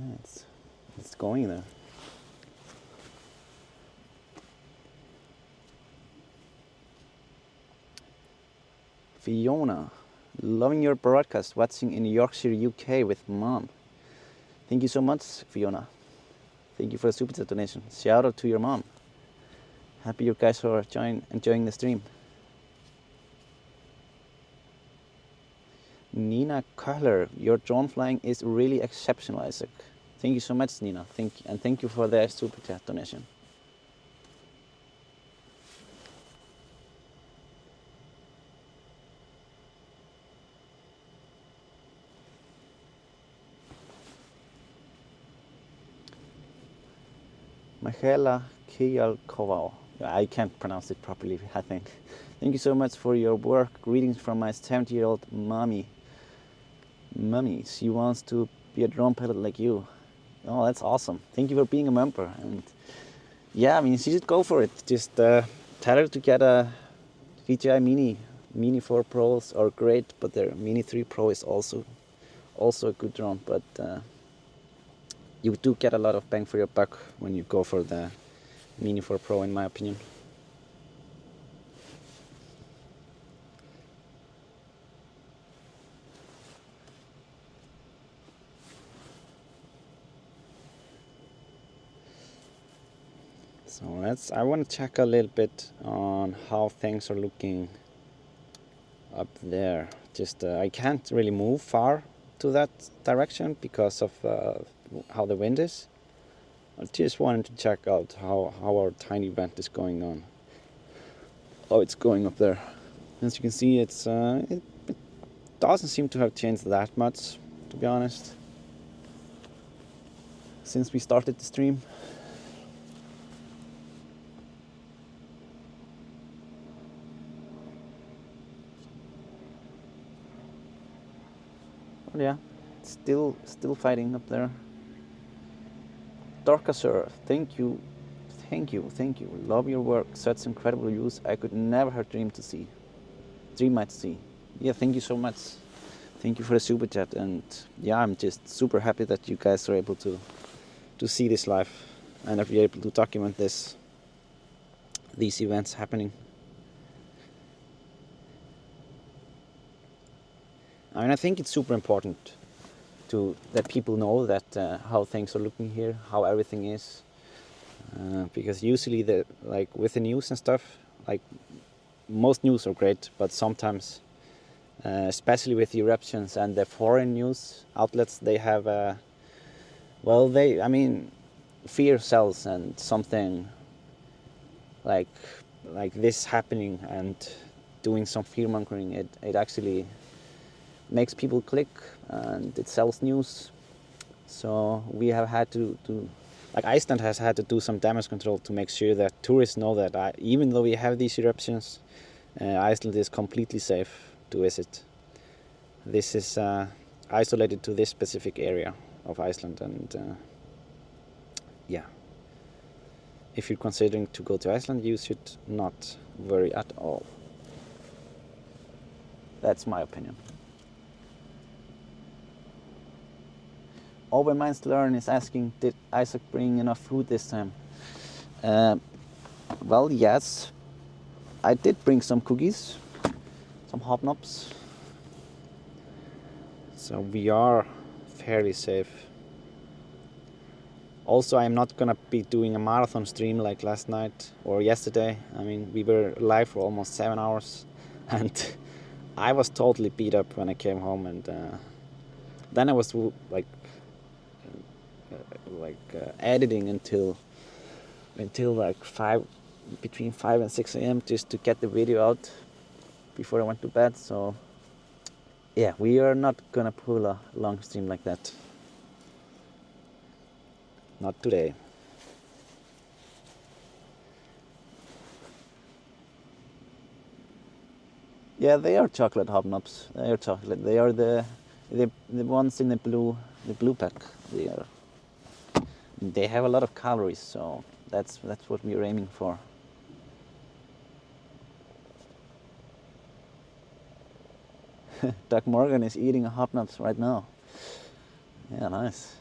Yeah, it's going there. Fiona, loving your broadcast, watching in Yorkshire, UK with mom. Thank you so much, Fiona. Thank you for the super chat donation. Shout out to your mom. Happy you guys are enjoying the stream. Nina Kohler, your drone flying is really exceptional, Isaac. Thank you so much, Nina. Thank you for the super chat donation. Michaela Kialkovao. I can't pronounce it properly, I think. Thank you so much for your work. Greetings from my 70-year-old mommy. Mummy, she wants to be a drone pilot like you. Oh, that's awesome. Thank you for being a member. And yeah, I mean, she should go for it. Just tell her to get a DJI Mini 4 Pros are great, but their Mini 3 Pro is also a good drone. But you do get a lot of bang for your buck when you go for the Mini 4 Pro, in my opinion. So I want to check a little bit on how things are looking up there. Just I can't really move far to that direction because of how the wind is. I just wanted to check out how our tiny vent is going on. Oh, it's going up there. As you can see, it doesn't seem to have changed that much, to be honest, since we started the stream. But yeah, still fighting up there. Dorkasur, thank you. Love your work. Such incredible views. I could never have dreamed to see. Yeah, thank you so much. Thank you for the super chat. And yeah, I'm just super happy that you guys are able to see this live and that we're able to document these events happening. I mean, I think it's super important that people know that how things are looking here, how everything is, because usually like with the news and stuff, like most news are great, but sometimes, especially with the eruptions and the foreign news outlets, they have fear sells, and something like this happening and doing some fear mongering, it actually makes people click and it sells news. So we have had to like Iceland has had to do some damage control to make sure that tourists know that even though we have these eruptions, Iceland is completely safe to visit. This is isolated to this specific area of Iceland, and yeah, if you're considering to go to Iceland, you should not worry at all. That's my opinion. Learn is asking, did Isaac bring enough food this time? Well, yes, I did bring some cookies, some hobnobs. So we are fairly safe. Also, I'm not gonna be doing a marathon stream like last night or yesterday. I mean, we were live for almost 7 hours and I was totally beat up when I came home, and then I was editing until like between 5 and 6 a.m. just to get the video out before I went to bed. So yeah, we are not gonna pull a long stream like that. Not today. Yeah, they are chocolate hobnobs. They are chocolate. They are the ones in the blue pack. They have a lot of calories, so that's what we're aiming for. Doug Morgan is eating a hobnobs right now. Yeah, nice.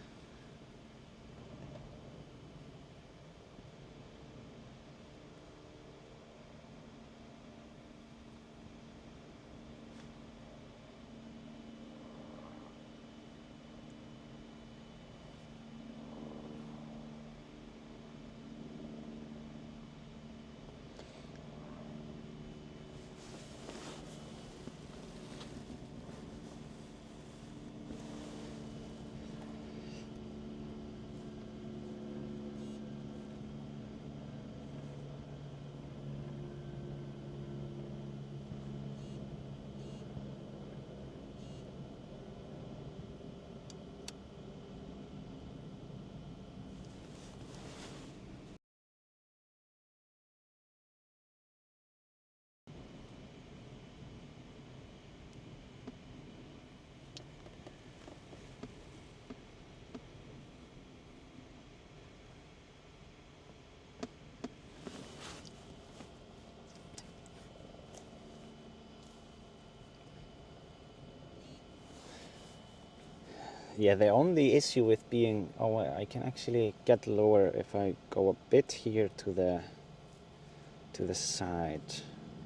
Yeah, the only issue with being, I can actually get lower if I go a bit here to the side,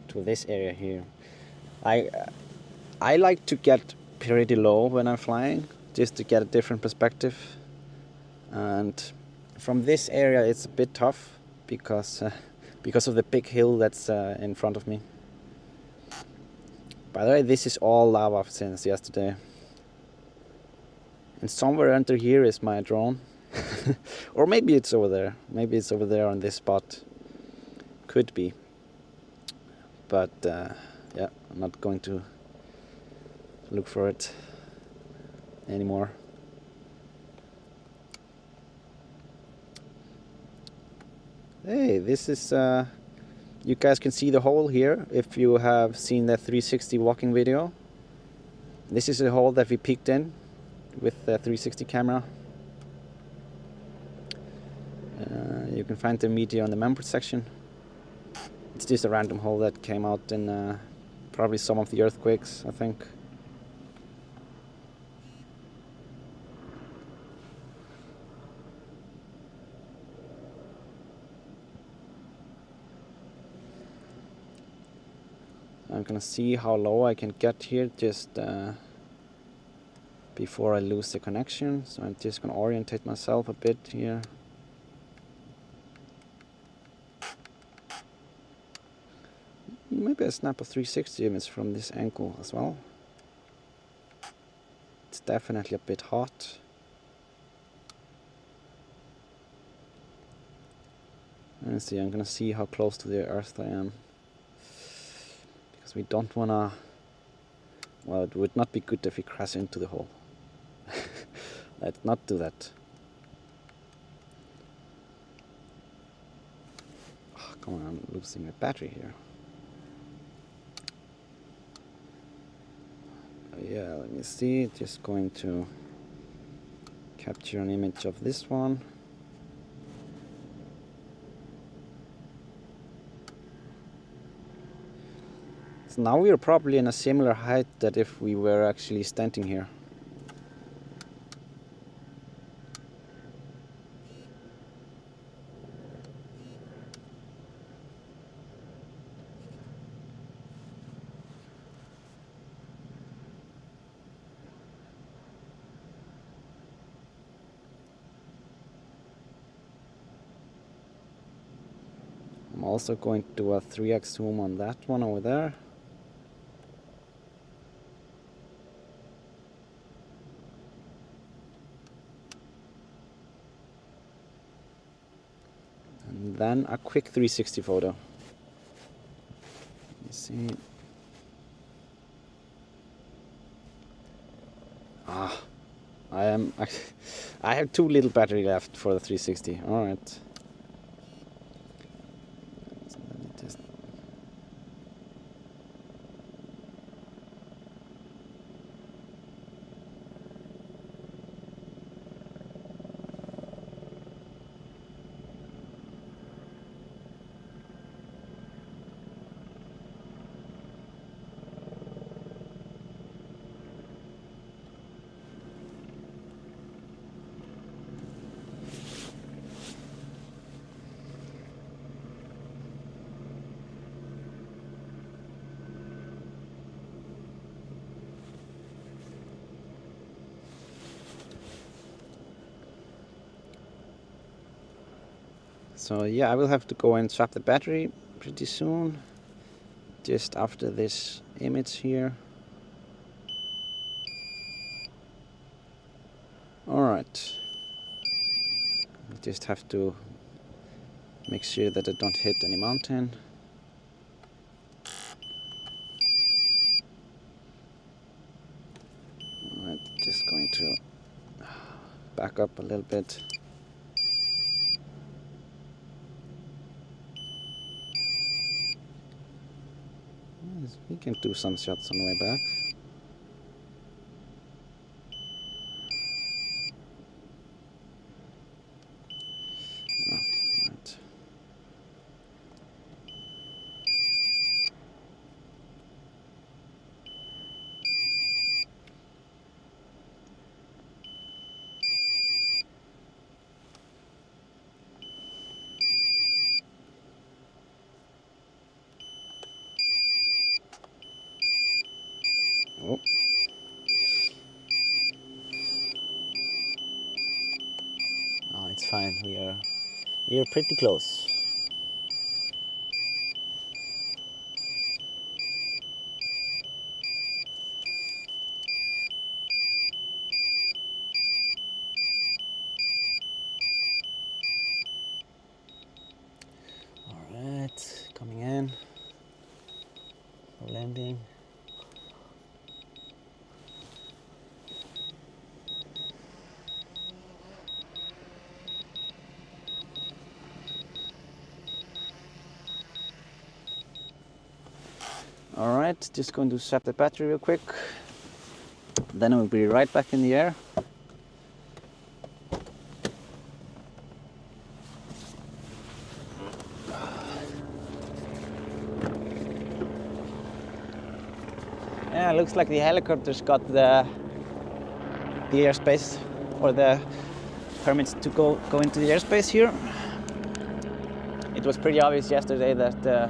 to this area here. I like to get pretty low when I'm flying, just to get a different perspective. And from this area it's a bit tough because of the big hill that's in front of me. By the way, this is all lava since yesterday. And somewhere under here is my drone. Or maybe it's over there. Maybe it's over there on this spot. Could be. But yeah, I'm not going to look for it anymore. Hey, this is... you guys can see the hole here if you have seen the 360 walking video. This is a hole that we peeked in with the 360 camera. You can find the media on the members section. It's just a random hole that came out in probably some of the earthquakes, I think. I'm gonna see how low I can get here just before I lose the connection. So I'm just gonna orientate myself a bit here. Maybe a snap of 360 image from this angle as well. It's definitely a bit hot. Let's see, I'm gonna see how close to the earth I am. Because we don't wanna... Well, it would not be good if we crash into the hole. Let's not do that. Oh, come on, I'm losing my battery here. Yeah, let me see. Just going to capture an image of this one. So now we are probably in a similar height that if we were actually standing here. I'm also going to do a 3x zoom on that one over there. And then a quick 360 photo. You see. I have too little battery left for the 360. All right. So yeah, I will have to go and swap the battery pretty soon, just after this image here. Alright, I just have to make sure that I don't hit any mountain. Alright, just going to back up a little bit. We can do some shots on the way back. Right. Oh. Oh, it's fine. We are pretty close. All right, coming in, landing. Alright, just going to swap the battery real quick. Then we'll be right back in the air. Yeah, it looks like the helicopters got the airspace, or the permits to go into the airspace here. It was pretty obvious yesterday that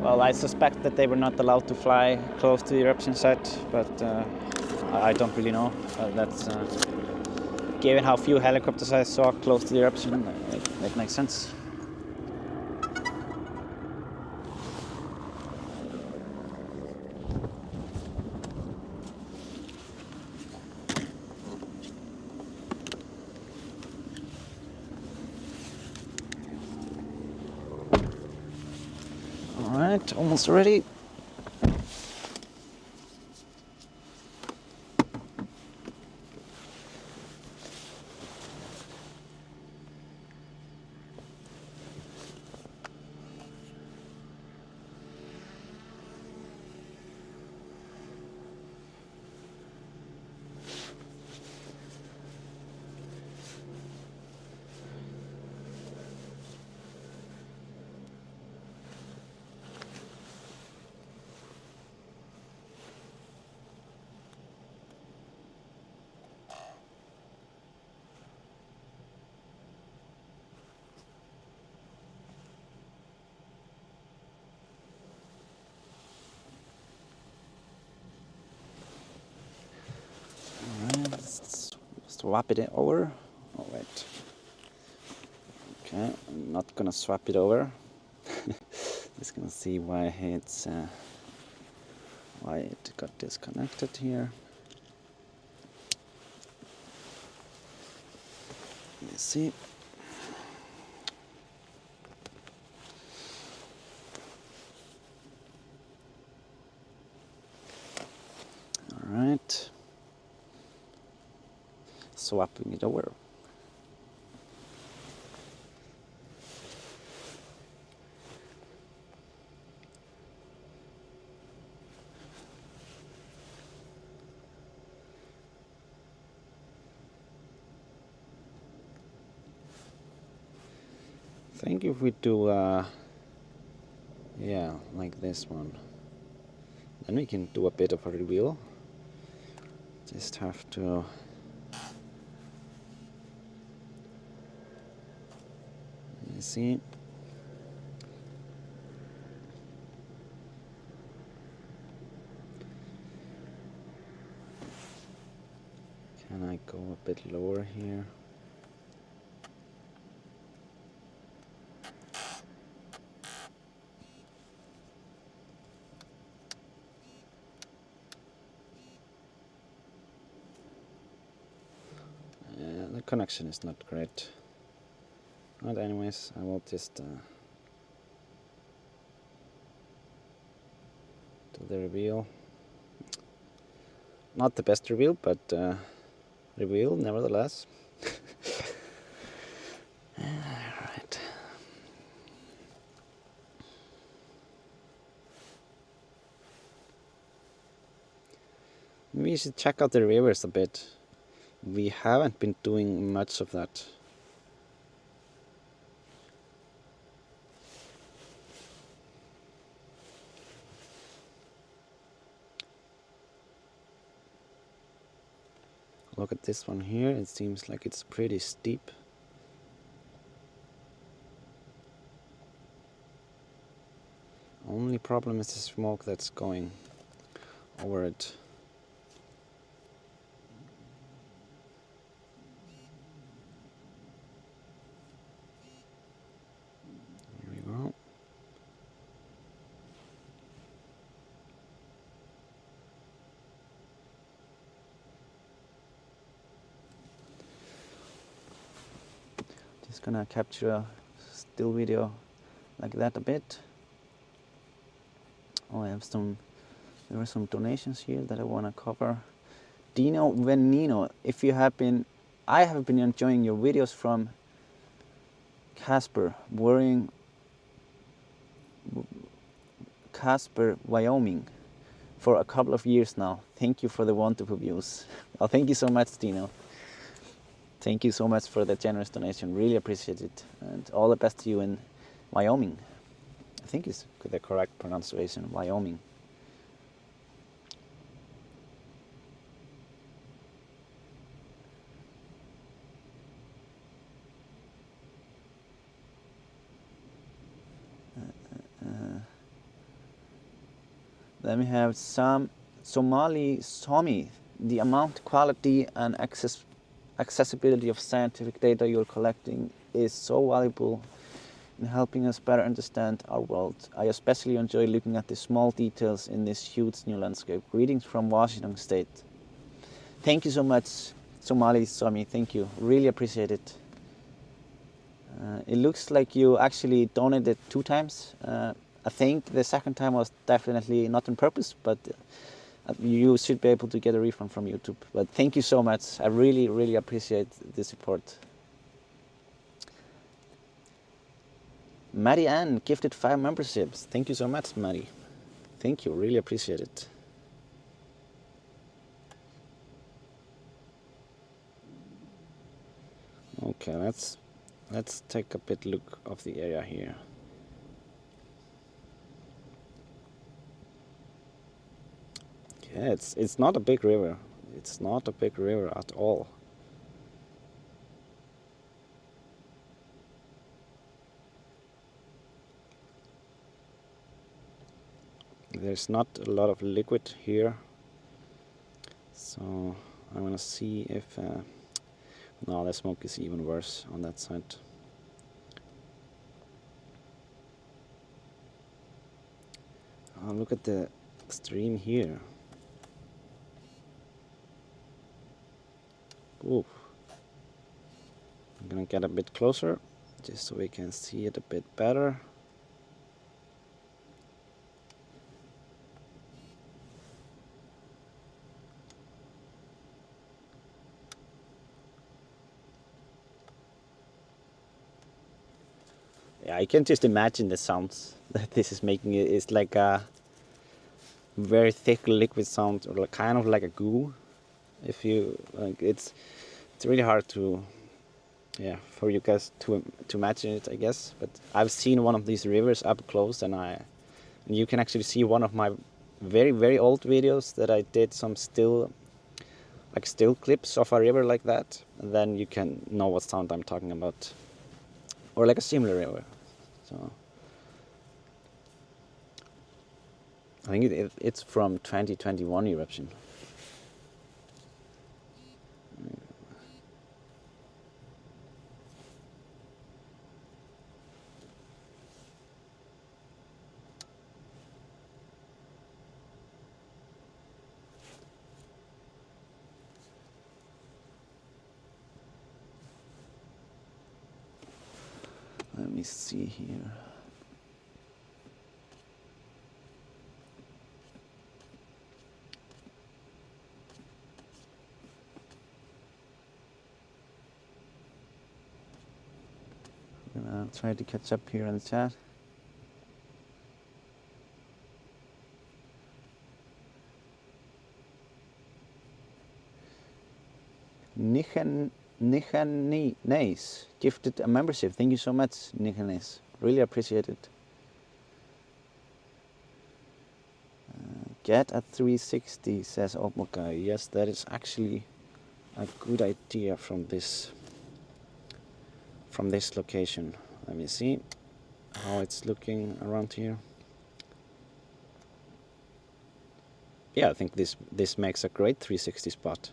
well, I suspect that they were not allowed to fly close to the eruption site, but I don't really know. That's given how few helicopters I saw close to the eruption, it makes sense. All right, almost ready. Swap it over. Oh wait. Okay, I'm not gonna swap it over. Just gonna see why why it got disconnected here. Let me see. All right. Swapping it over. I think if we do, yeah, like this one, then we can do a bit of a reveal. Just have to see. Can I go a bit lower here? The connection is not great. But anyways, I will just do the reveal. Not the best reveal, but reveal nevertheless. Alright. Maybe you should check out the rivers a bit. We haven't been doing much of that. Look at this one here, it seems like it's pretty steep. Only problem is the smoke that's going over it. Here we go. Just gonna capture a still video like that a bit. Oh, there are some donations here that I want to cover. Dino Venino, if you have been, I have been enjoying your videos from Casper, Wyoming, for a couple of years now. Thank you for the wonderful views. Oh, thank you so much, Dino. Thank you so much for the generous donation. Really appreciate it. And all the best to you in Wyoming. I think it's the correct pronunciation, Wyoming. Then we have some Somali Somi. The amount, quality and accessibility of scientific data you're collecting is so valuable in helping us better understand our world. I especially enjoy looking at the small details in this huge new landscape. Greetings from Washington State. Thank you so much, Somali Somi. Thank you. Really appreciate it. It looks like you actually donated 2 times. I think the second time was definitely not on purpose, but you should be able to get a refund from YouTube. But thank you so much. I really, really appreciate the support. Maddie Ann gifted 5 memberships. Thank you so much, Maddie. Thank you, really appreciate it. Okay, let's take a bit look of the area here. Yeah, it's not a big river. It's not a big river at all. There's not a lot of liquid here, so I'm gonna see if no, the smoke is even worse on that side. Look at the stream here. Ooh. I'm gonna get a bit closer just so we can see it a bit better. Yeah, I can just imagine the sounds that this is making. It's like a very thick liquid sound, or like kind of like a goo. If you like, it's really hard to, yeah, for you guys to imagine it, I guess. But I've seen one of these rivers up close, and you can actually see one of my very old videos that I did some still clips of a river like that, and then you can know what sound I'm talking about, or like a similar river. So I think it's from 2021 eruption. Let me see here. I'm gonna try to catch up here in the chat. Nichanes gifted a membership. Thank you so much, Nichanes. Really appreciate it. Get a 360, says Opmoka. Yes, that is actually a good idea from this location. Let me see how it's looking around here. Yeah, I think this makes a great 360 spot.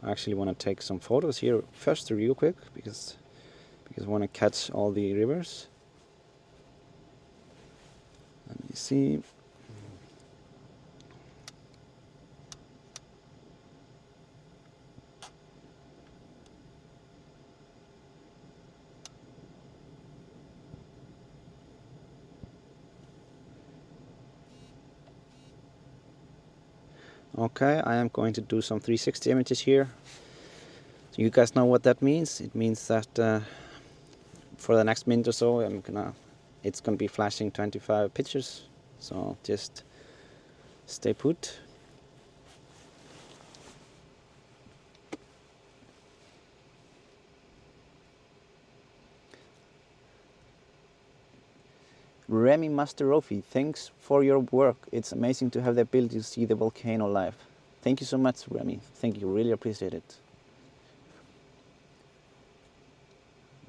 I actually want to take some photos here first real quick because I want to catch all the rivers. Let me see. Okay, I am going to do some 360 images here. So you guys know what that means. It means that for the next minute or so, it's gonna be flashing 25 pictures. So just stay put. Remy Masterofi, thanks for your work. It's amazing to have the ability to see the volcano live. Thank you so much, Remy. Thank you, really appreciate it.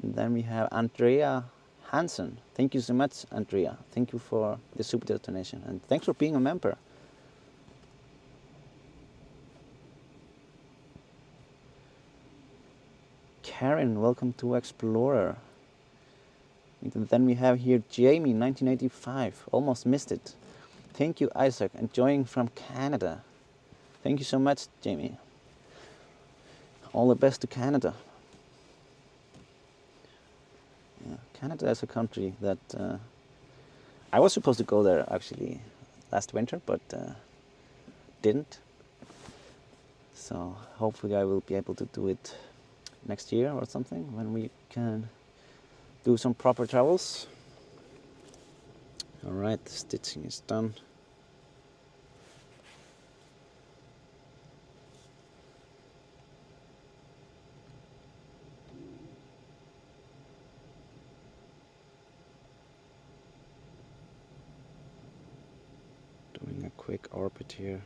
And then we have Andrea Hansen. Thank you so much, Andrea. Thank you for the super donation, and thanks for being a member. Karen, welcome to Explorer. And then we have here Jamie, 1985. Almost missed it. Thank you, Isaac. Enjoying from Canada. Thank you so much, Jamie. All the best to Canada. Yeah, Canada is a country that I was supposed to go there actually last winter, but didn't. So hopefully I will be able to do it next year or something when we can do some proper travels. All right, the stitching is done. Doing a quick orbit here.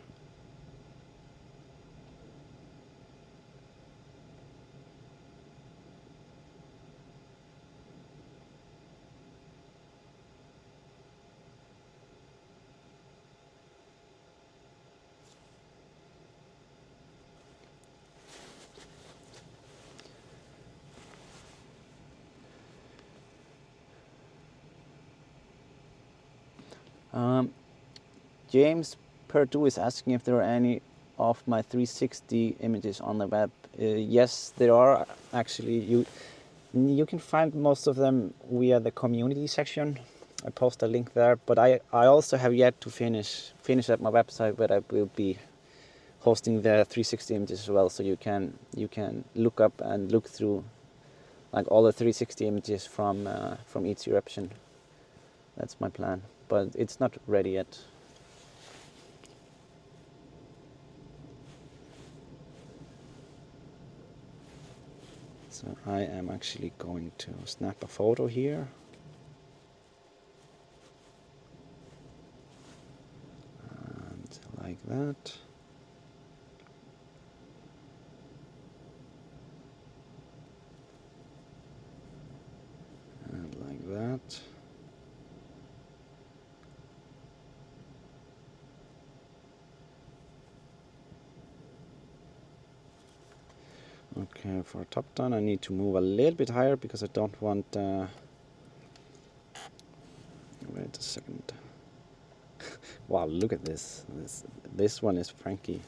James Perdue is asking if there are any of my 360 images on the web. Yes, there are actually. You can find most of them via the community section. I post a link there, but I also have yet to finish at my website, where I will be hosting the 360 images as well, so you can look up and look through like all the 360 images from each eruption. That's my plan, but it's not ready yet. So I am actually going to snap a photo here. And like that. And like that. Okay, for top down I need to move a little bit higher because I don't want... wait a second. Wow, look at this. This one is Frankie.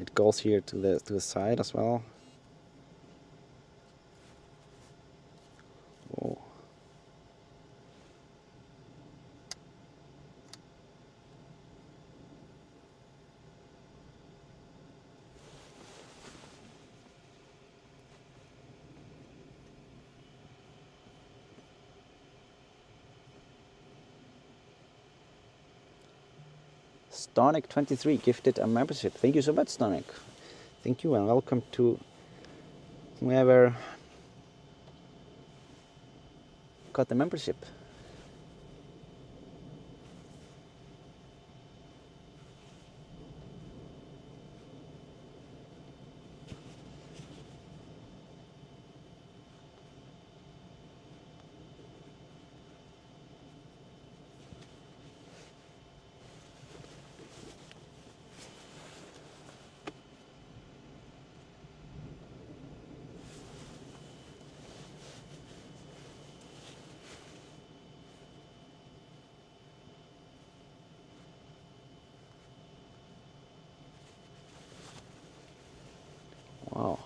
It goes here to the side as well. Whoa. Stonic23 gifted a membership. Thank you so much, Stonic. Thank you, and welcome to whoever got the membership. Wow.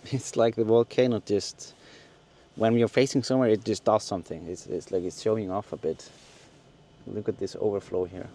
It's like the volcano just, when you're facing somewhere, it just does something. It's like it's showing off a bit. Look at this overflow here.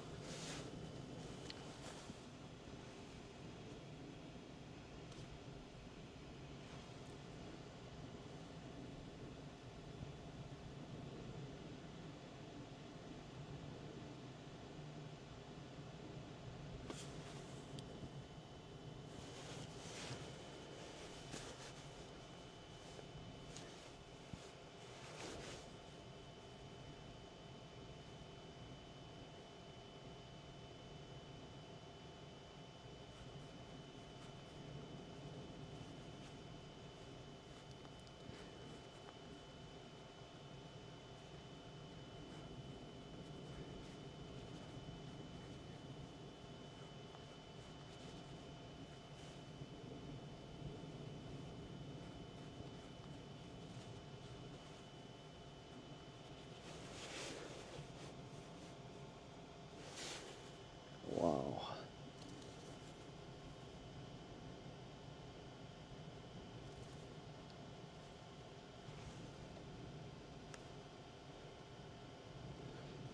Wow.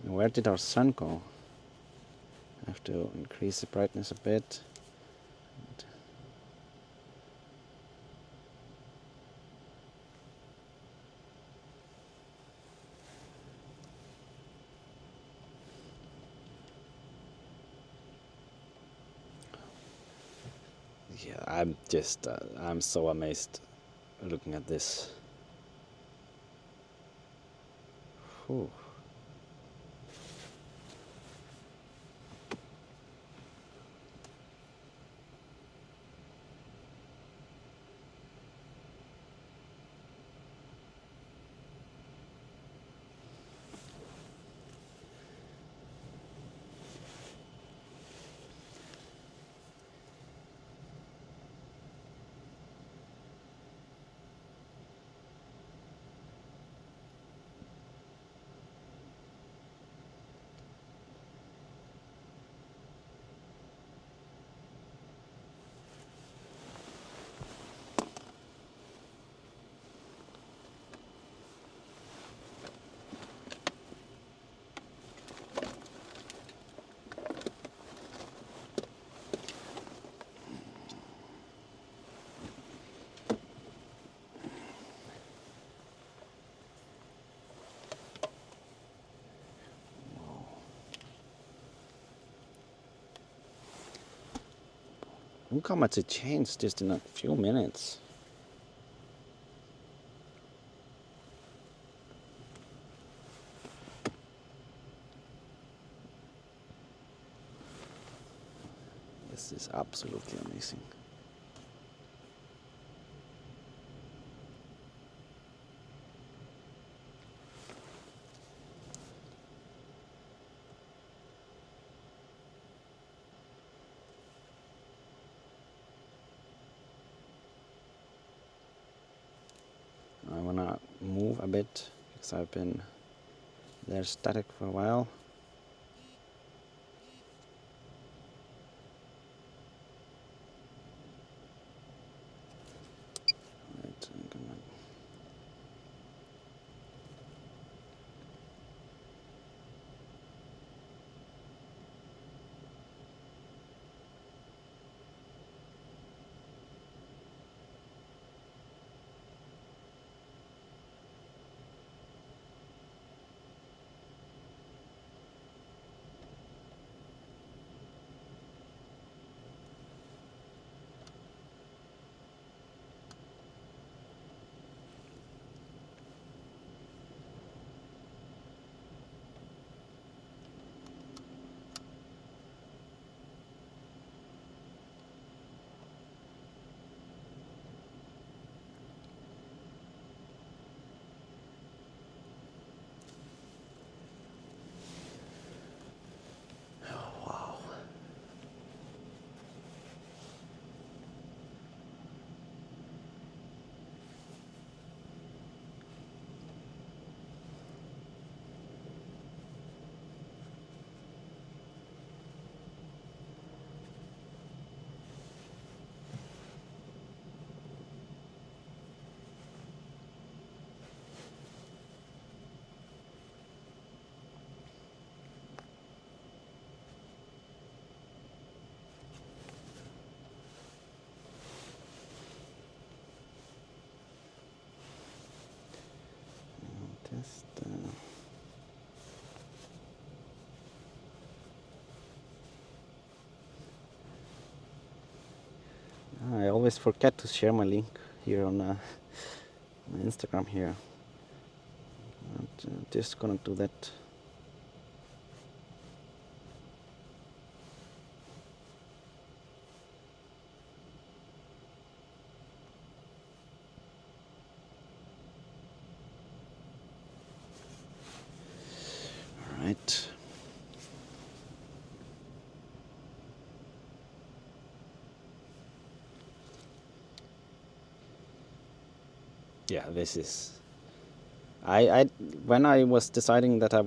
Where did our sun go? I have to increase the brightness a bit. Yeah, I'm just, I'm so amazed looking at this. Whew. Look how much it changed just in a few minutes. This is absolutely amazing. I wanna move a bit because I've been there static for a while. Right, I'm gonna test. I always forget to share my link here on my Instagram here. And, just gonna do that. All right. Yeah, this is. I when I was deciding that I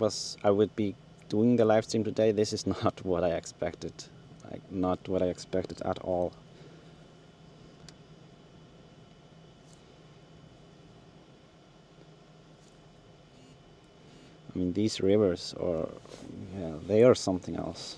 would be doing the live stream today, this is not what I expected. Like, not what I expected at all. I mean, these rivers are, yeah, they are something else.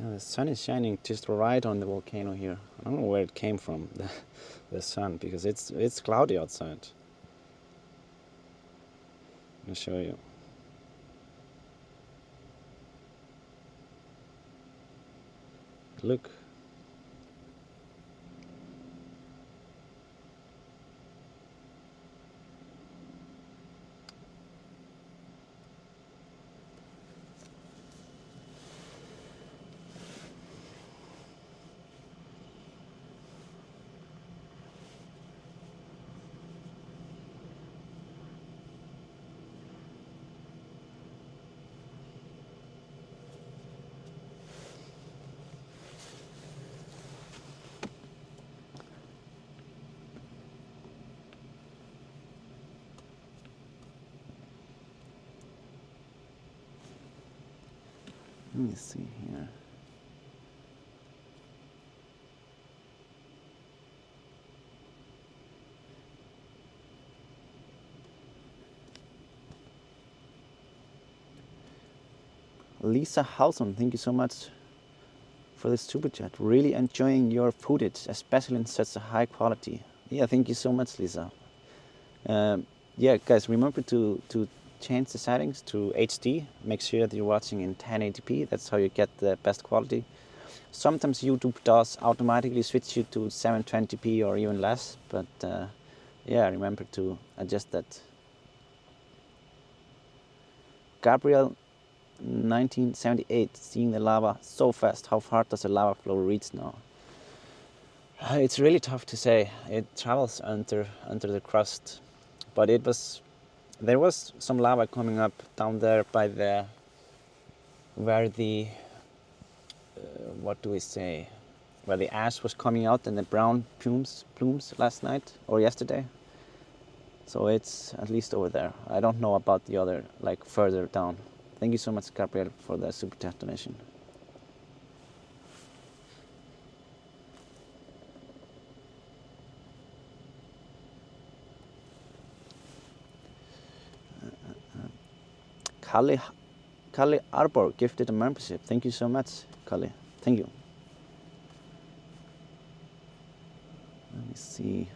Yeah, the sun is shining just right on the volcano here. I don't know where it came from, the sun, because it's cloudy outside. I'll show you. Look. Let me see here. Lisa Housen, thank you so much for this super chat. Really enjoying your footage, especially in such a high quality. Yeah, thank you so much, Lisa. Yeah, guys, remember to change the settings to HD. Make sure that you're watching in 1080p. That's how you get the best quality. Sometimes YouTube does automatically switch you to 720p or even less, but yeah, remember to adjust that. Gabriel, 1978, seeing the lava so fast. How far does the lava flow reach now? It's really tough to say. It travels under the crust, but there was some lava coming up down there by where the what do we say? Where the ash was coming out and the brown plumes last night or yesterday. So it's at least over there. I don't know about the other, like further down. Thank you so much, Gabriel, for the super chat donation. Kalle Arbor gifted a membership. Thank you so much, Kalle. Thank you. Let me see.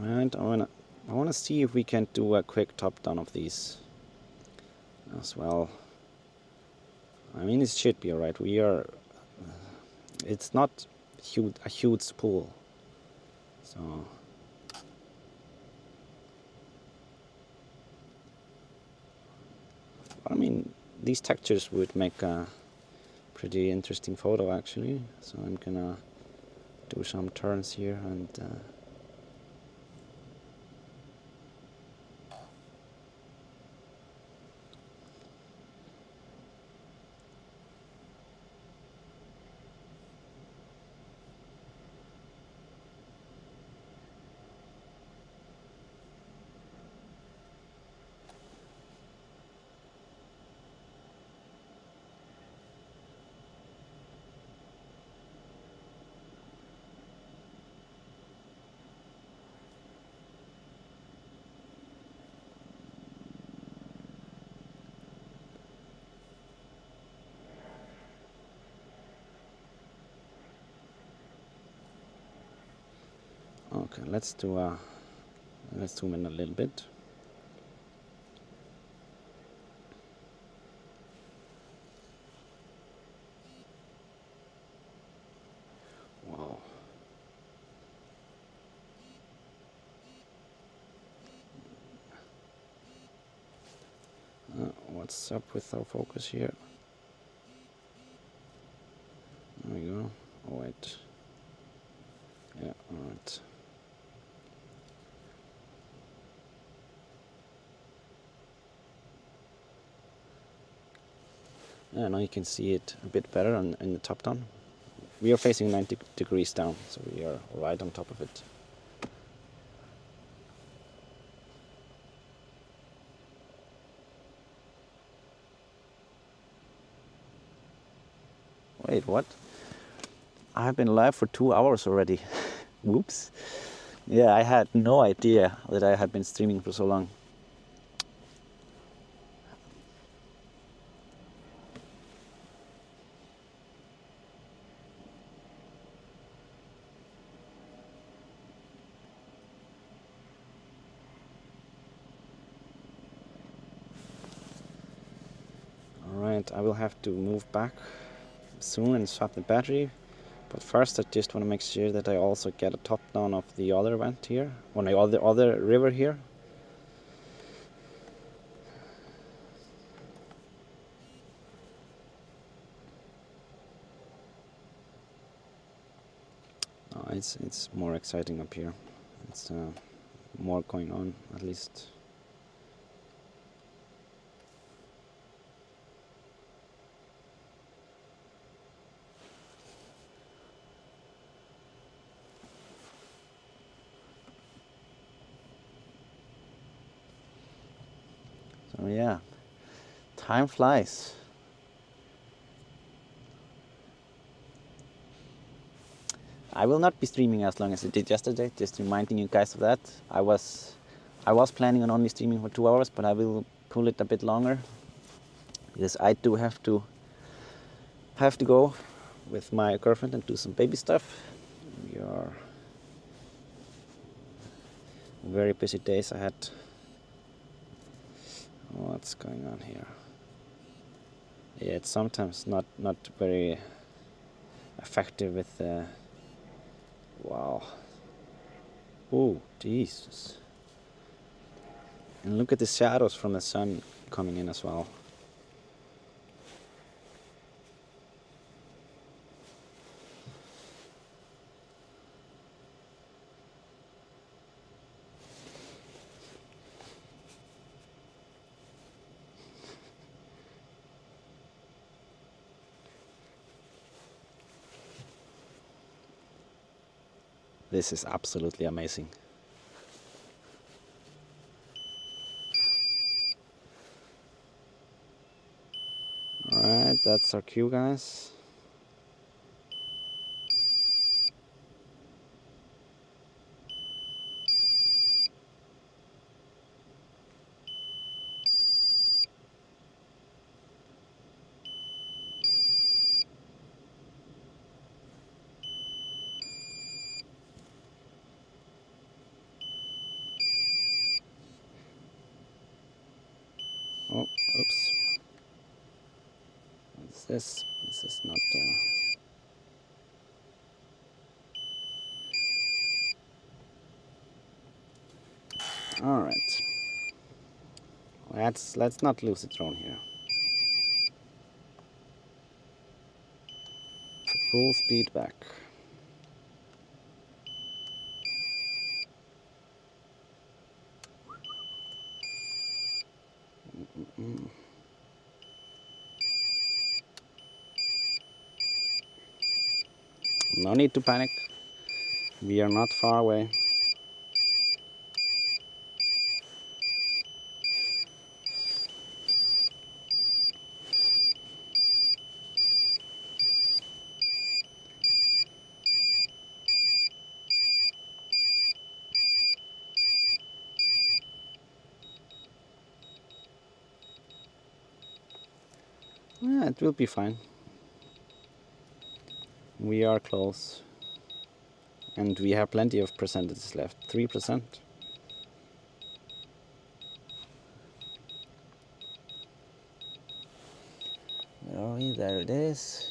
Alright, I wanna see if we can do a quick top down of these as well. I mean, it should be alright. It's not a huge pool, so I mean, these textures would make a pretty interesting photo actually. So I'm gonna do some turns here and okay, let's zoom in a little bit. Wow. What's up with our focus here? There we go. Oh wait. Yeah, alright. Yeah, now you can see it a bit better in the top down. We are facing 90 degrees down, so we are right on top of it. Wait, what? I have been live for 2 hours already. Whoops. Yeah, I had no idea that I had been streaming for so long. Alright, I will have to move back soon and swap the battery. But first I just want to make sure that I also get a top down of the other vent here, on the other river here. It's more exciting up here. It's more going on, at least. So yeah, time flies. I will not be streaming as long as I did yesterday, just reminding you guys of that. I was planning on only streaming for 2 hours, but I will pull it a bit longer because I do have to go with my girlfriend and do some baby stuff. We are very busy days ahead. What's going on here? Yeah, it's sometimes not very effective with wow. Oh, Jesus. And look at the shadows from the sun coming in as well. This is absolutely amazing. Alright, that's our cue, guys. Oh, oops. What's this? This is not... Alright. Let's not lose the drone here. Full speed back. No need to panic. We are not far away. Yeah, it will be fine. We are close. And we have plenty of percentages left. 3%. Where are we? There it is.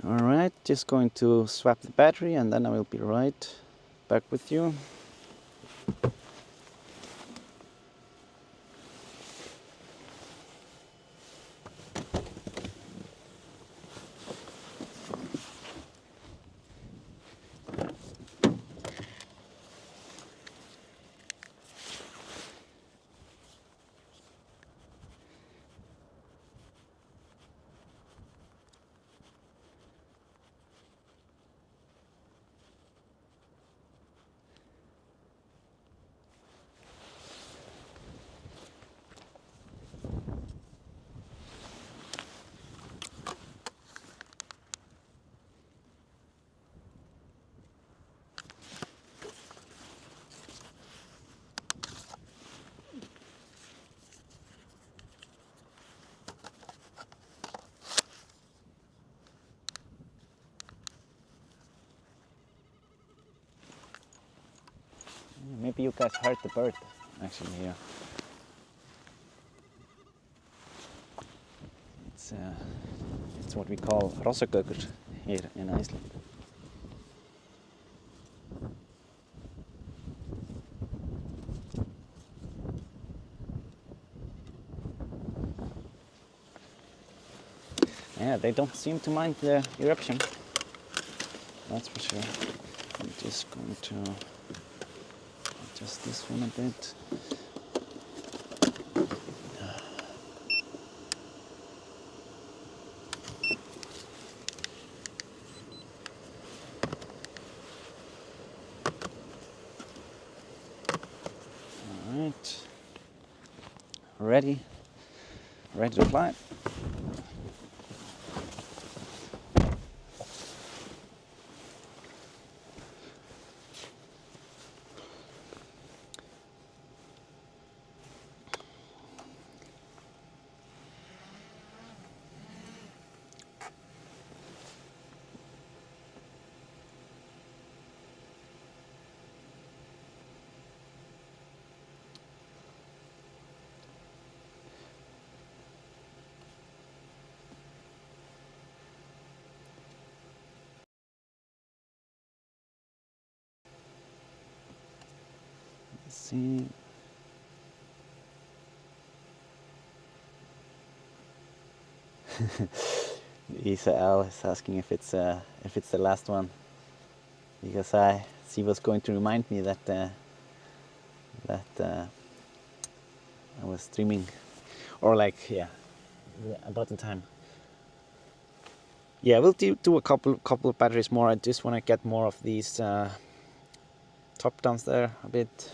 Alright, just going to swap the battery and then I will be right back with you. Maybe you guys heard the bird actually here. It's what we call rossagaukur here in Iceland. Yeah, they don't seem to mind the eruption. That's for sure. I'm just going to adjust this one a bit. All right. Ready to fly. Let's see. Isa L is asking if it's the last one, because she was going to remind me that I was streaming, or like about the time. Yeah, we'll do a couple of batteries more. I just want to get more of these top downs there a bit,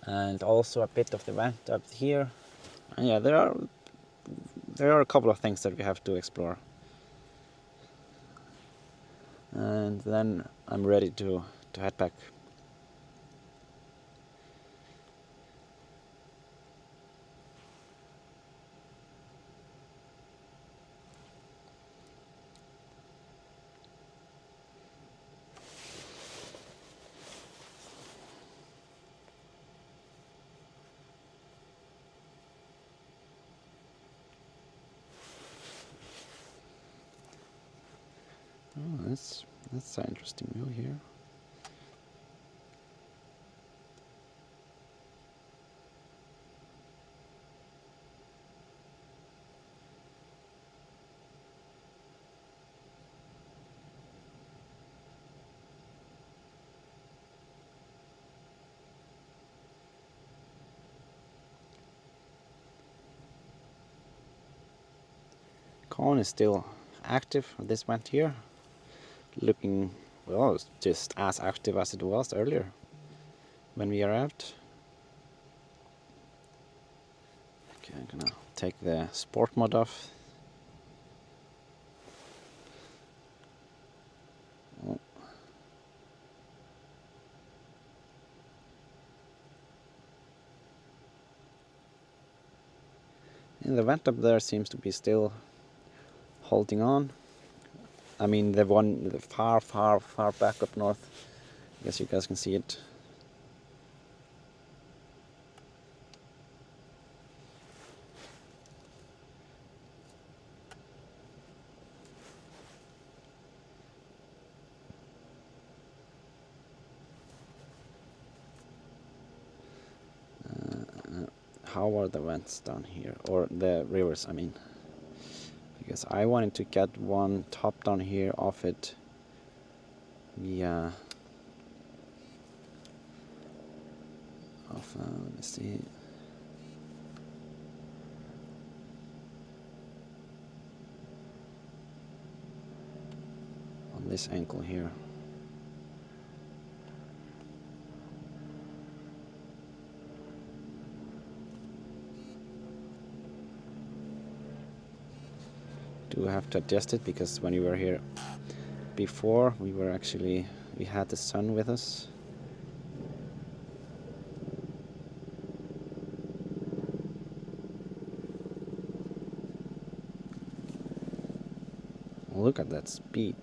and also a bit of the vent up here. And yeah, there are a couple of things that we have to explore, and then I'm ready to head back. Oh, that's an interesting view here. Cone is still active. This vent here, looking, well, it's just as active as it was earlier when we arrived. Okay, I'm gonna take the sport mode off. Oh. And the vent up there seems to be still holding on. I mean, the one far back up north. I guess you guys can see it. How are the vents down here, or the rivers, I mean, because I wanted to get one top down here off it via let me see, on this angle here. Do have to adjust it, because when we were here before, we had the sun with us. Look at that speed.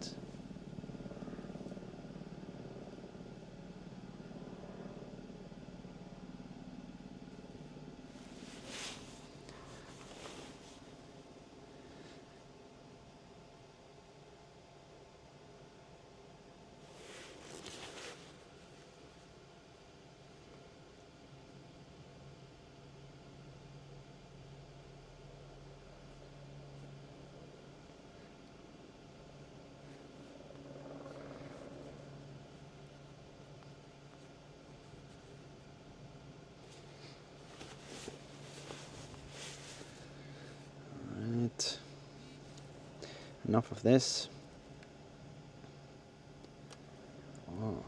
enough of this. Oh.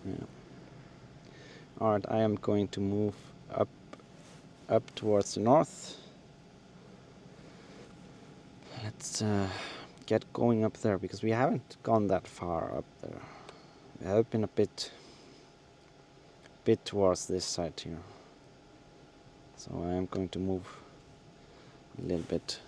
Yeah. All right, I am going to move up towards the north. Let's get going up there, because we haven't gone that far up there. We have been a bit towards this side here. So I am going to move a little bit.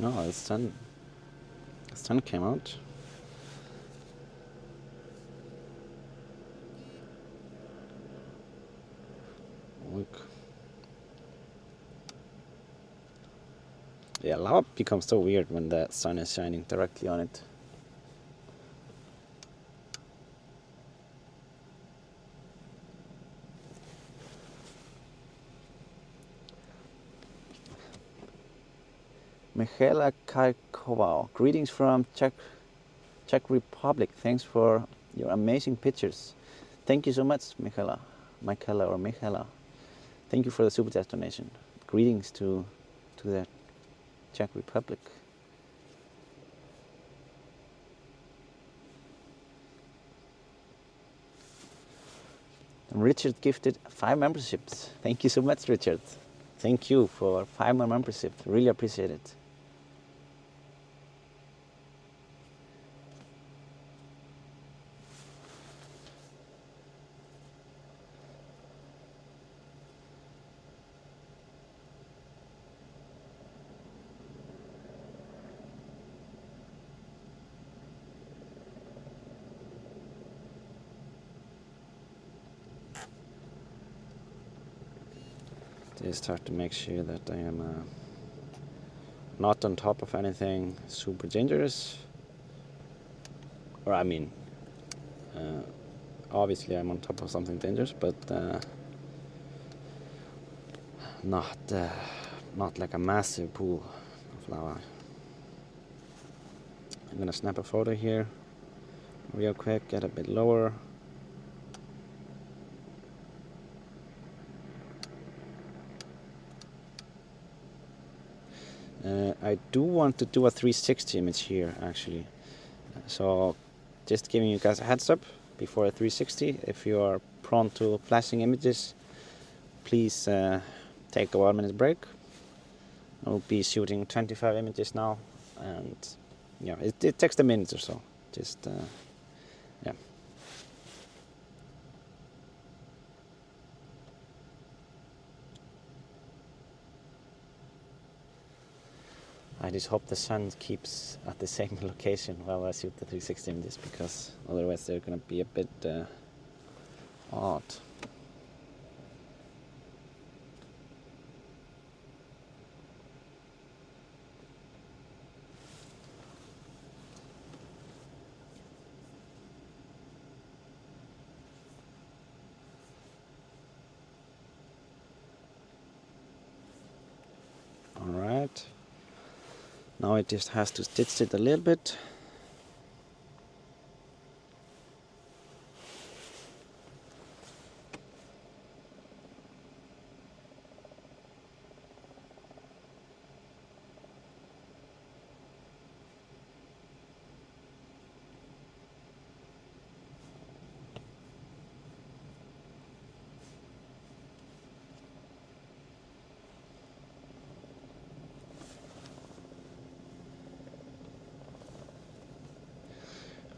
Oh, the sun came out. Look. Yeah, lava becomes so weird when the sun is shining directly on it. Michaela Karkova, greetings from Czech Republic. Thanks for your amazing pictures. Thank you so much, Michaela. Thank you for the super chat donation. Greetings to the Czech Republic. Richard gifted 5 memberships. Thank you so much, Richard. Thank you for 5 more memberships. Really appreciate it. Just have to make sure that I am not on top of anything super dangerous. Or I mean, obviously I'm on top of something dangerous, but not like a massive pool of lava. I'm gonna snap a photo here real quick, get a bit lower. I do want to do a 360 image here actually, so just giving you guys a heads up before a 360. If you are prone to flashing images, please take a 1 minute break. I'll be shooting 25 images now, and yeah, it takes a minute or so. Just yeah. I just hope the sun keeps at the same location while I shoot the 360 images, because otherwise they're gonna be a bit odd. Now it just has to stitch it a little bit.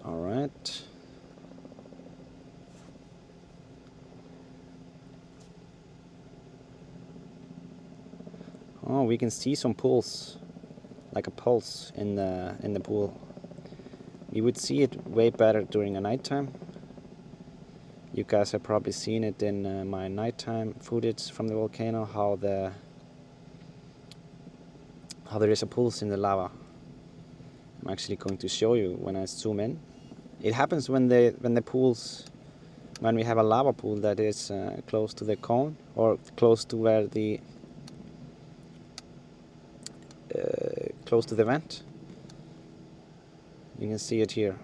All right. Oh, we can see some pools, like a pulse in the pool. You would see it way better during a nighttime. You guys have probably seen it in my nighttime footage from the volcano, how there is a pulse in the lava. I'm actually going to show you when I zoom in. It happens when we have a lava pool that is close to the cone, or close to where the close to the vent. You can see it here.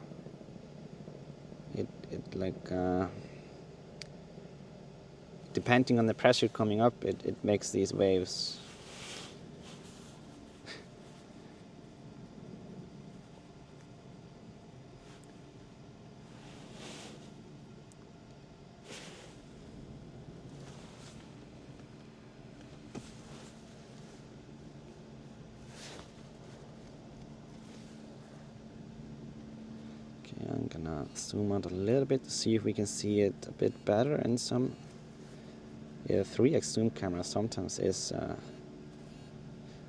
It like depending on the pressure coming up, it makes these waves. I'm gonna zoom out a little bit to see if we can see it a bit better. And some 3x zoom camera sometimes is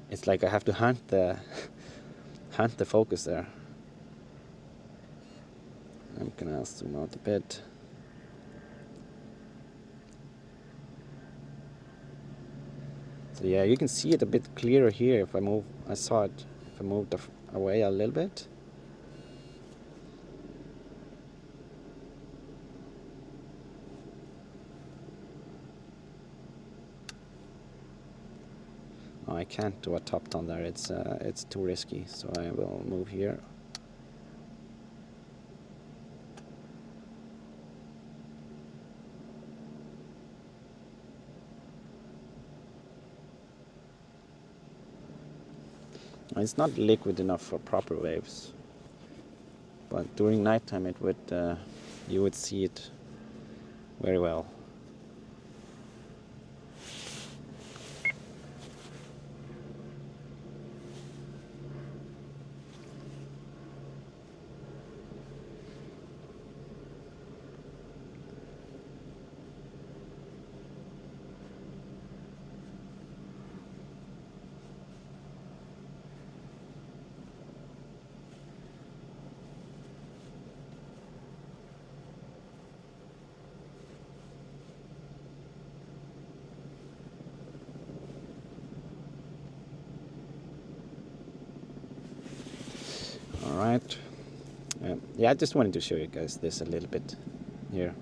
it's like I have to hunt the focus there. I'm gonna zoom out a bit. So yeah, you can see it a bit clearer here if I move. I saw it if I moved away a little bit. Oh, I can't do a top down there. It's too risky. So I will move here. It's not liquid enough for proper waves, but during nighttime it would you would see it very well. Alright, yeah, I just wanted to show you guys this a little bit here.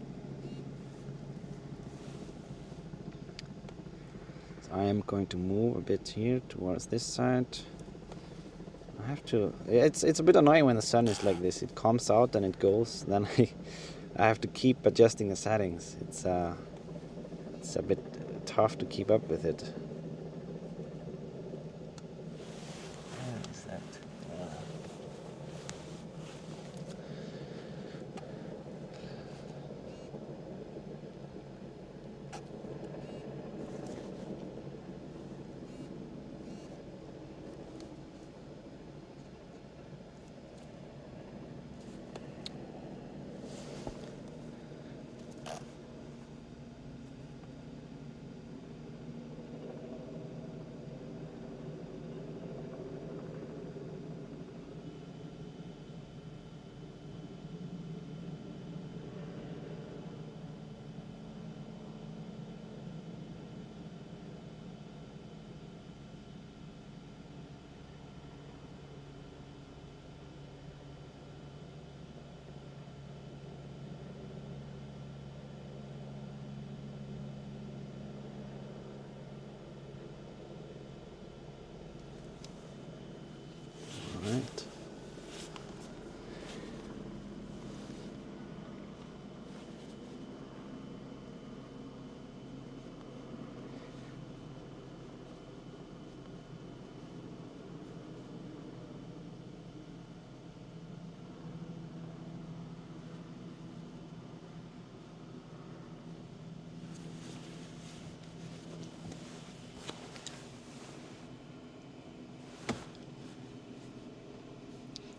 So I am going to move a bit here towards this side. I have to, it's a bit annoying when the sun is like this. It comes out and it goes, then I have to keep adjusting the settings. It's a bit tough to keep up with it.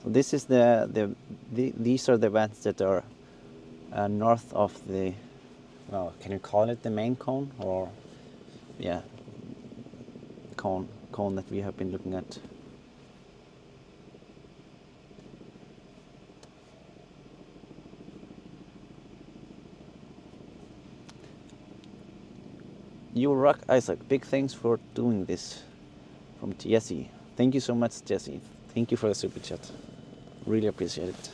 This is these are the vents that are north of the, well, can you call it the main cone, or yeah, cone that we have been looking at. You rock, Isaac. Big thanks for doing this. From Jesse. Thank you so much, Jesse. Thank you for the super chat. Really appreciate it.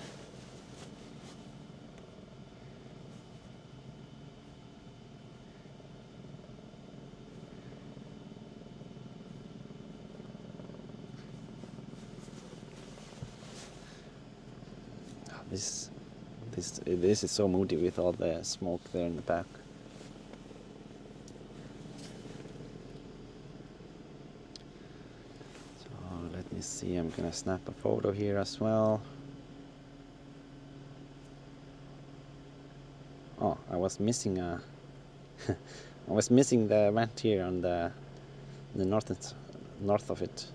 This is so moody with all the smoke there in the back. So let me see, I'm gonna snap a photo here as well. Oh, I was missing a I was missing the vent here on the north of it.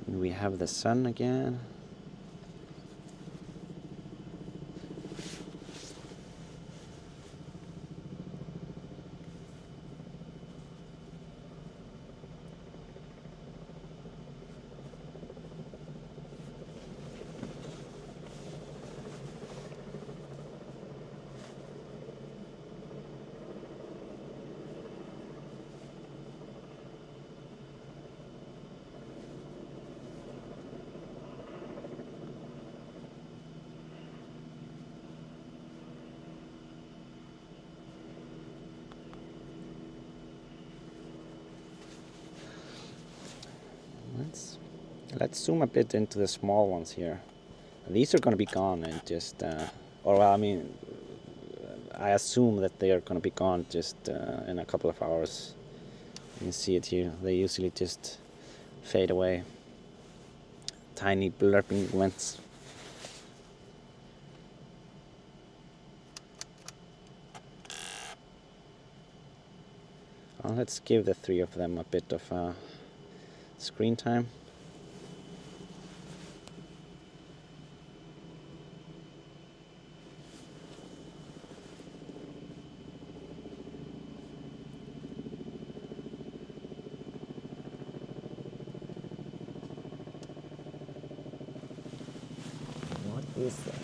We have the sun again. Let's zoom a bit into the small ones here. These are going to be gone and just, or I mean, I assume that they are going to be gone just in a couple of hours. You can see it here. They usually just fade away. Tiny blurping vents. Let's give the three of them a bit of screen time. What is that?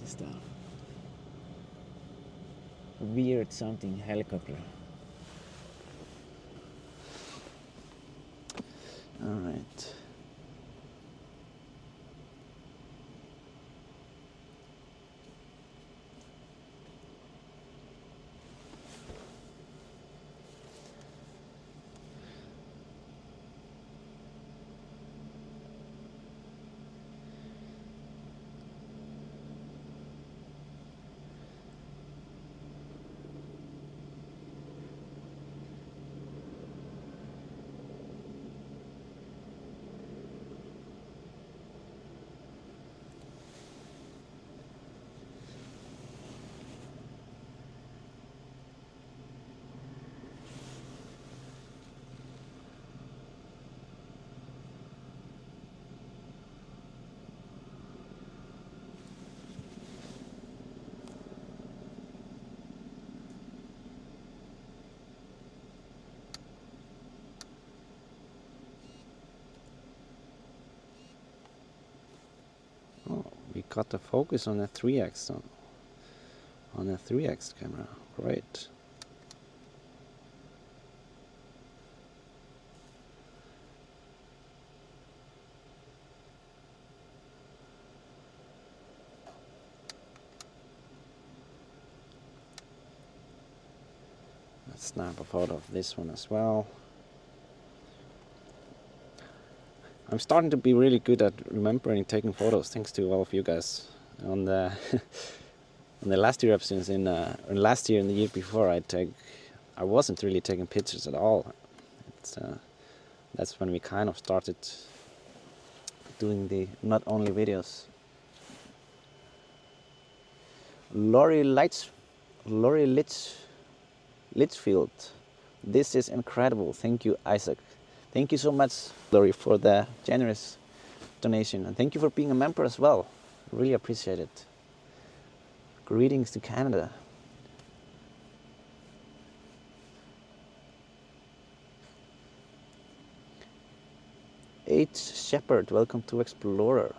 Just a weird something helicopter. All right. We got the focus on the 3x on the 3x camera. Great. Let's snap a photo of this one as well. I'm starting to be really good at remembering taking photos, thanks to all of you guys. On the on the last eruptions in last year and the year before, I wasn't really taking pictures at all. That's when we kind of started doing the not only videos. Lori Litchfield. This is incredible. Thank you, Isaac. Thank you so much, Lori, for the generous donation. And thank you for being a member as well. Really appreciate it. Greetings to Canada. H. Shepherd, welcome to Explorer.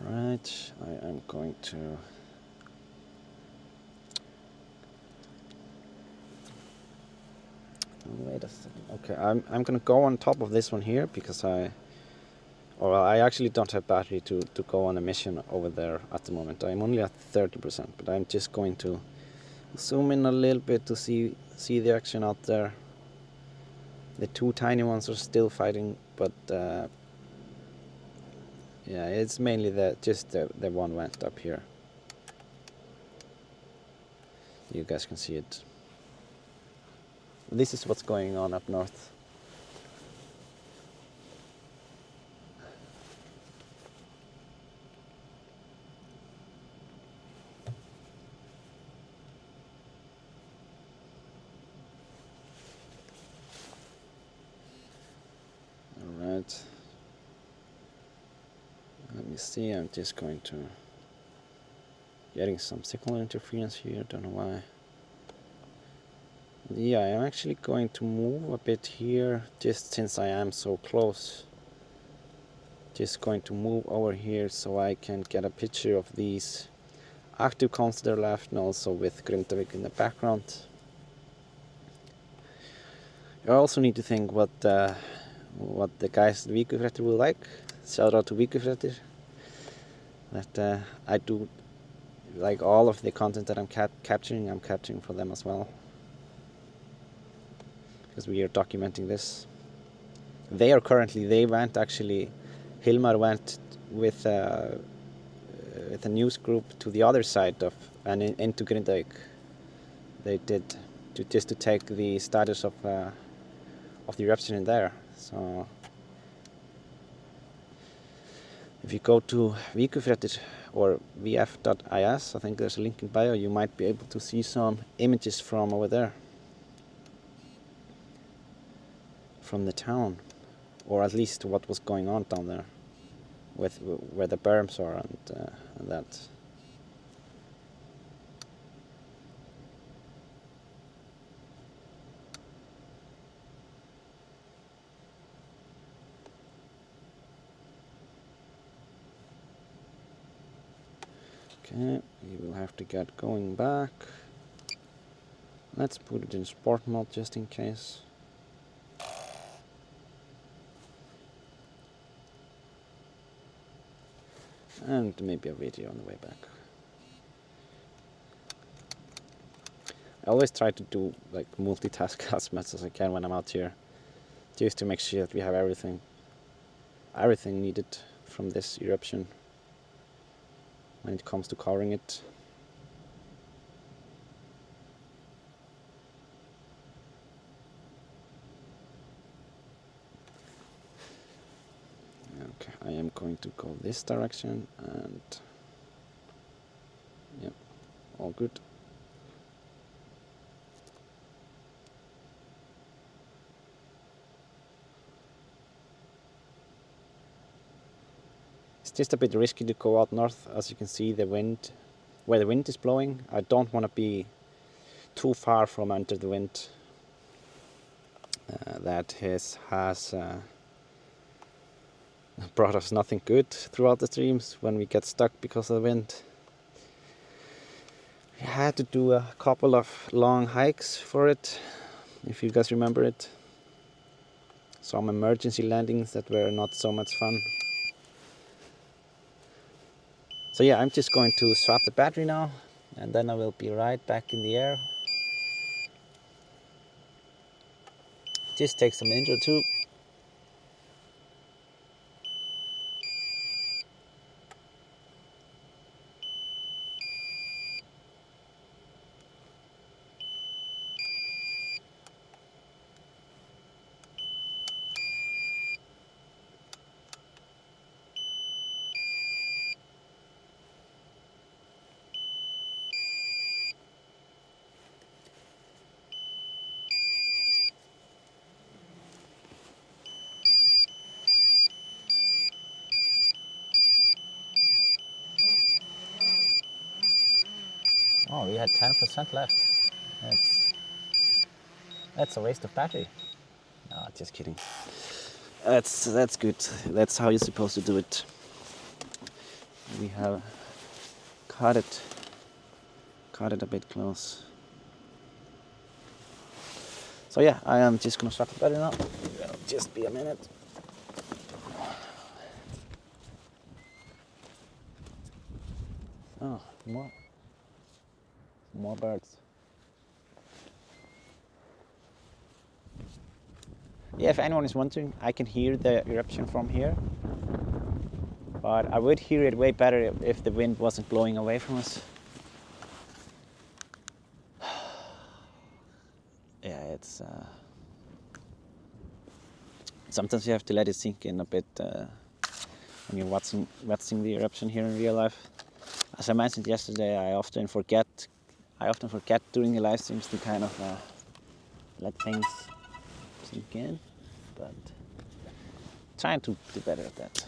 Alright, I am going to wait a second. Okay, I'm gonna go on top of this one here because I actually don't have battery to go on a mission over there at the moment. I'm only at 30%, but I'm just going to zoom in a little bit to see the action out there. The two tiny ones are still fighting, but yeah, it's mainly just the one went up here. You guys can see it. This is what's going on up north. Alright. Let me see, I'm just going to getting some signal interference here, don't know why. Yeah, I'm actually going to move a bit here, just since I am so close. Just going to move over here so I can get a picture of these active cones that are left, and also with Grindavik in the background. I also need to think what the guys at Vikufréttir will like. Shout out to Vikufréttir. That I do like all of the content that I'm capturing. I'm capturing for them as well, because we are documenting this. They went actually. Hilmar went with a news group to the other side of and into Grindavik. They did just to take the status of the eruption in there. So if you go to Vikufréttir or vf.is, I think there's a link in bio, you might be able to see some images from over there, from the town, or at least what was going on down there, with where the berms are and that. Okay, you will have to get going back. Let's put it in sport mode just in case. And maybe a video on the way back. I always try to do like multitask as much as I can when I'm out here, just to make sure that we have everything needed from this eruption when it comes to covering it. Okay, I am going to go this direction, and yeah, all good. It's just a bit risky to go out north. As you can see, the wind, where the wind is blowing, I don't want to be too far from under the wind. That has brought us nothing good throughout the streams when we get stuck because of the wind. We had to do a couple of long hikes for it, if you guys remember it. Some emergency landings that were not so much fun. So yeah, I'm just going to swap the battery now, and then I will be right back in the air. Just take some intro too. Oh, we had 10% left. That's a waste of battery. No, just kidding. That's good. That's how you're supposed to do it. We have cut it a bit close. So yeah, I am just gonna start the battery now. It'll just be a minute. Oh, more birds. Yeah, if anyone is wondering, I can hear the eruption from here, but I would hear it way better if the wind wasn't blowing away from us. Yeah, it's sometimes you have to let it sink in a bit when you're watching the eruption here in real life. As I mentioned yesterday, I often forget during the live streams to kind of let things sink in, but trying to do better at that.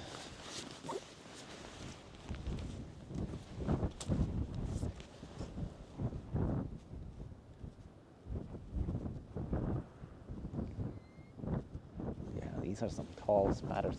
Yeah, these are some tall spatters.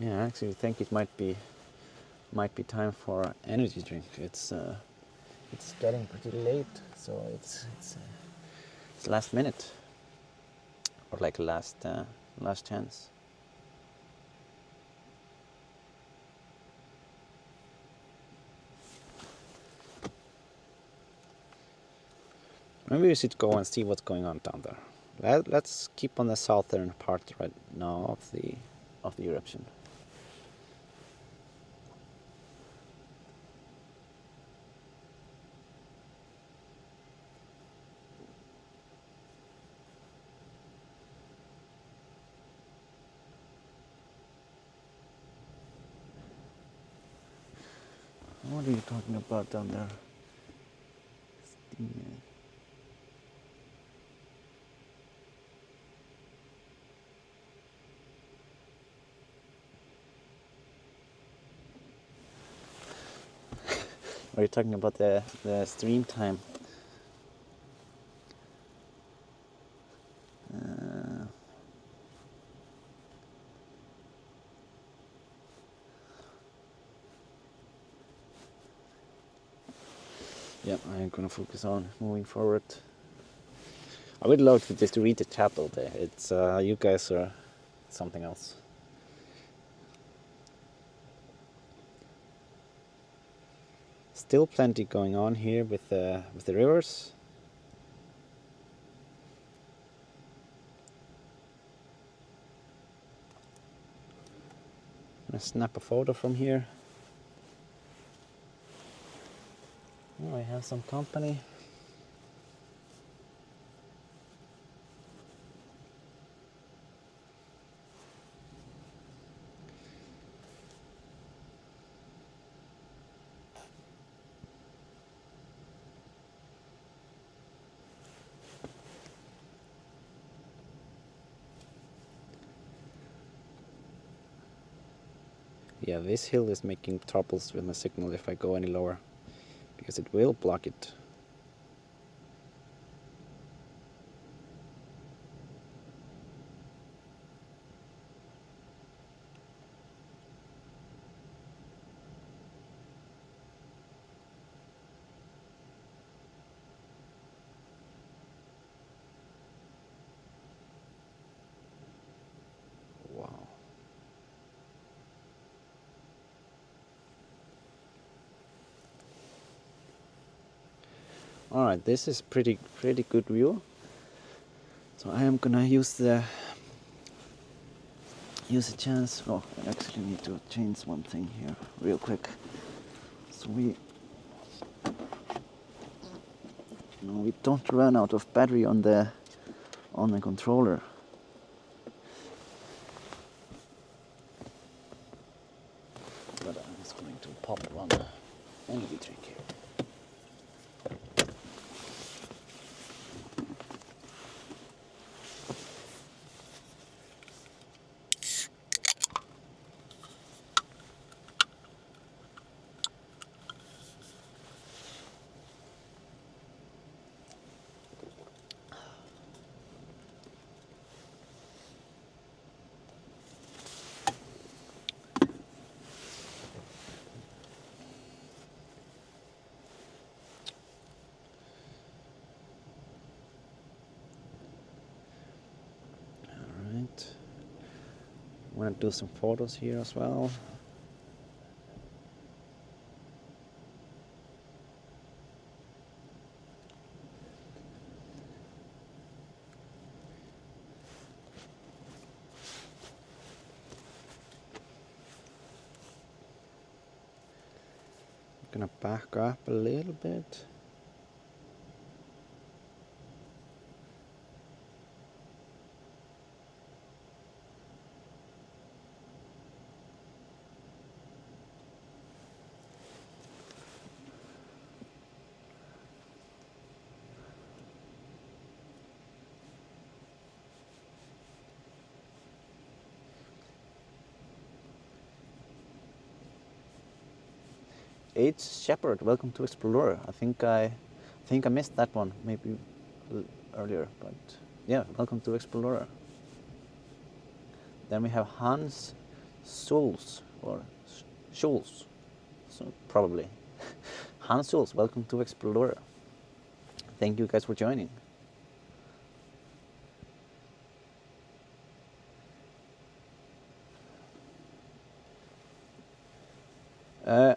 Yeah, I actually think it might be time for energy drink. It's getting pretty late, so it's last minute, or like last chance. Maybe we should go and see what's going on down there. Let's keep on the southern part right now of the eruption. What are you talking about down there? Are you talking about the stream time? Yeah, I'm gonna focus on moving forward. I would love to just read the chat all day. It's you guys are something else. Still plenty going on here with the rivers. I'm gonna snap a photo from here. Oh, I have some company. Yeah, this hill is making troubles with my signal if I go any lower, because it will block it. Wow. Alright, this is pretty good view. So I am gonna use the chance. Oh, I actually need to change one thing here real quick. So we don't run out of battery on the controller. pop one energy drink here. I want to do some photos here as well. I'm gonna back up a little bit. H. Shepherd, welcome to Explorer. I think I missed that one maybe earlier, but yeah, welcome to Explorer. Then we have Hans Schulz or Schulz, so probably Hans Schulz. Welcome to Explorer. Thank you guys for joining.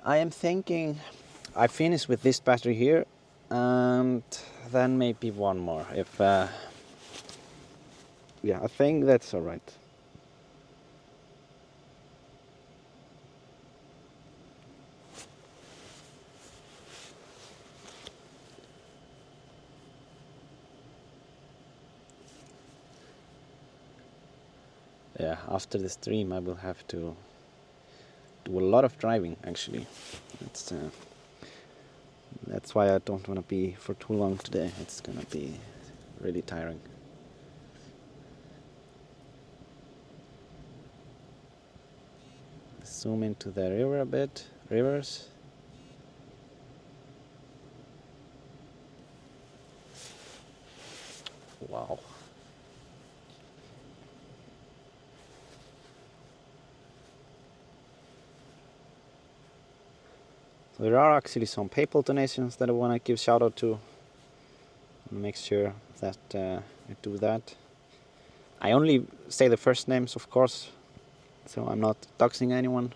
I am thinking I finish with this battery here and then maybe one more if yeah, I think that's all right. Yeah, after the stream I will have to do a lot of driving actually. That's why I don't want to be for too long today. It's gonna be really tiring. Zoom into the river a bit. Rivers. Wow. So there are actually some PayPal donations that I want to give shout out to. Make sure that I do that. I only say the first names, of course, so I'm not doxing anyone.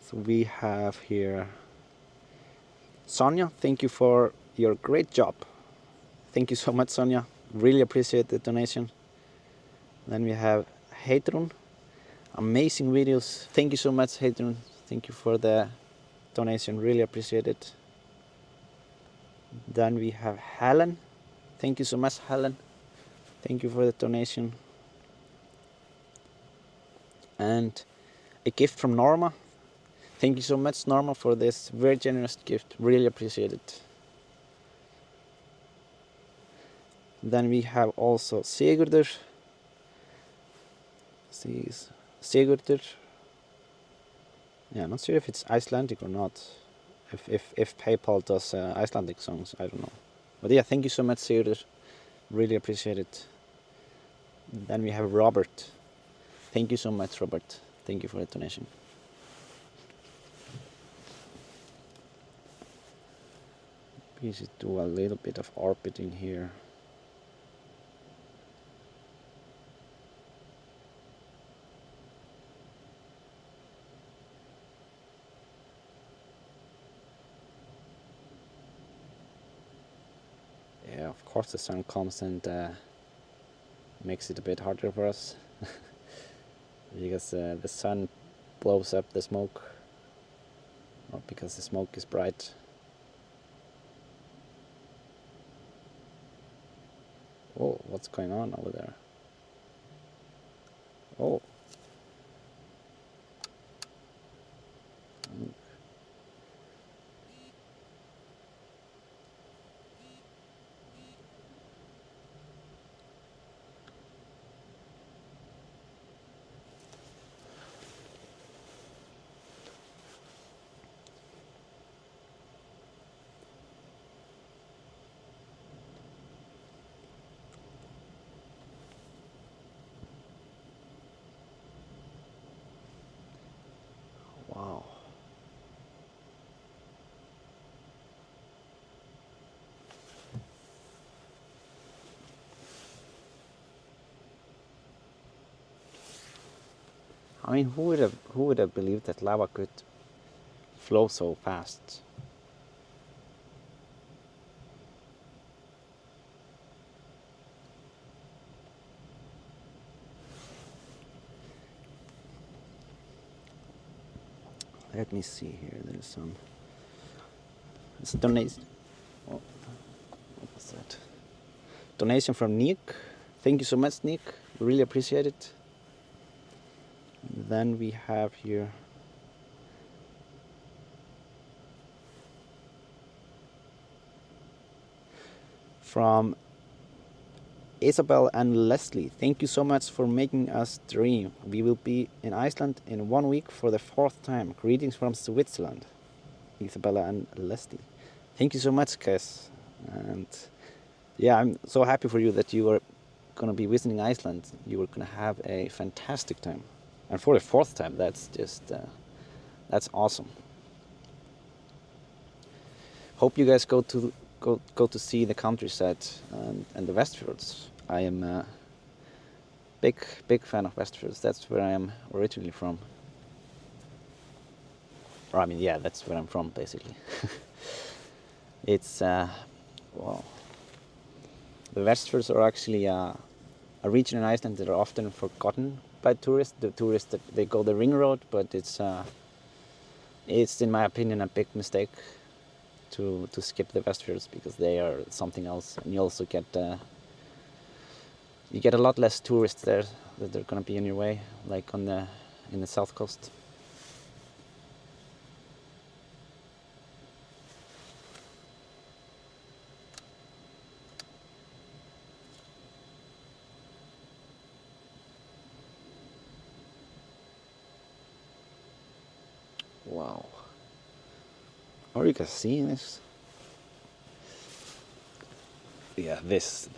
So we have here Sonia, thank you for your great job. Thank you so much, Sonia. Really appreciate the donation. Then we have Heidrun. Amazing videos. Thank you so much, Heidrun. Thank you for the donation. Really appreciate it. Then we have Helen. Thank you so much, Helen. Thank you for the donation. And a gift from Norma. Thank you so much, Norma, for this very generous gift. Really appreciate it. Then we have also Sigurdur. Sigurdur. Yeah, not sure if it's Icelandic or not. If PayPal does Icelandic songs, I don't know. But yeah, thank you so much, Sigurdur. Really appreciate it. Then we have Robert. Thank you so much, Robert. Thank you for the donation. We should do a little bit of orbiting here. Yeah, of course the sun comes and makes it a bit harder for us because the sun blows up the smoke, or because the smoke is bright. Oh, what's going on over there? Oh. Wow. I mean, who would have believed that lava could flow so fast? Let me see here. There's some. It's a donation. Oh, what was that? Donation from Nick. Thank you so much, Nick. Really appreciate it. And then we have here from Isabel and Leslie. Thank you so much for making us dream. We will be in Iceland in 1 week for the 4th time. Greetings from Switzerland. Isabella and Leslie. Thank you so much, guys. And yeah, I'm so happy for you that you are going to be visiting Iceland. You are going to have a fantastic time. And for the 4th time, that's just, that's awesome. Hope you guys go to see the countryside and the Westfjords. I am a big fan of Westfjords. That's where I am originally from. Or I mean, yeah, that's where I'm from, basically. It's wow. The Westfjords are actually a region in Iceland that are often forgotten by tourists. The tourists they go the ring road, but it's in my opinion a big mistake to skip the Westfjords because they are something else, and you also get a lot less tourists there that they're gonna be in your way, like in the south coast. Wow. Are you guys seeing this? Yeah, this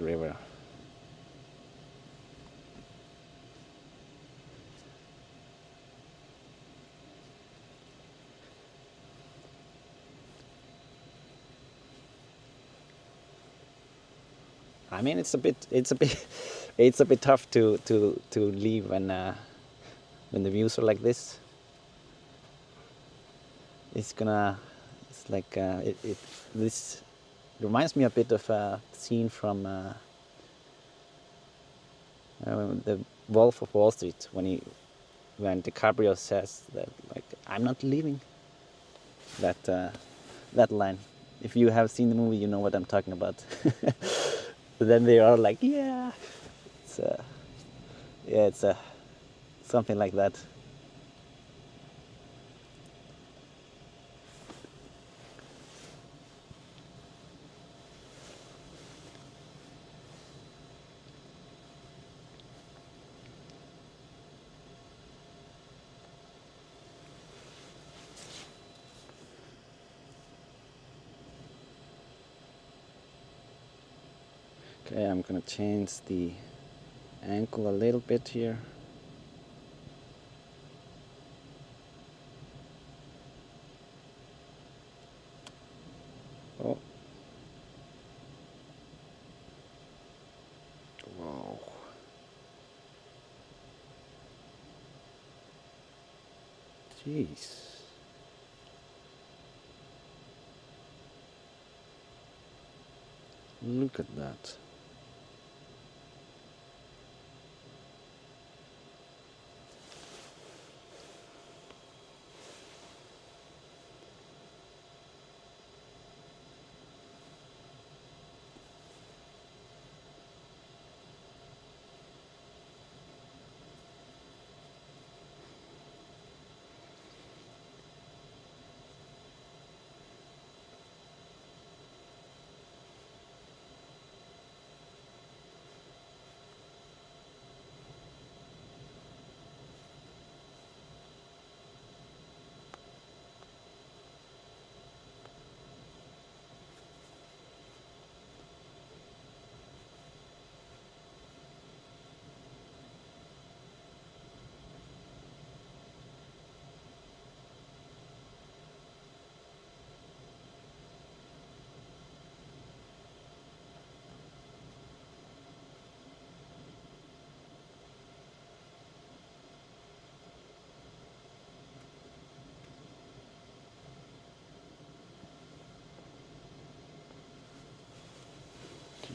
river. I mean, it's a bit tough to leave when the views are like this. It's like this reminds me a bit of a scene from the Wolf of Wall Street when DiCaprio says that, like, I'm not leaving. That line. If you have seen the movie, you know what I'm talking about. But then they are like, yeah, it's something like that. Okay, I'm gonna change the angle a little bit here. Oh. Wow. Jeez. Look at that.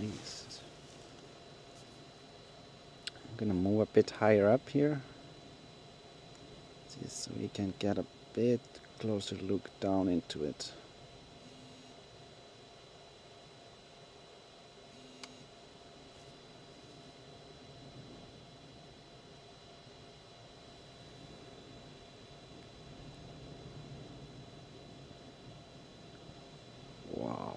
least. I'm gonna move a bit higher up here, so we can get a bit closer look down into it. Wow.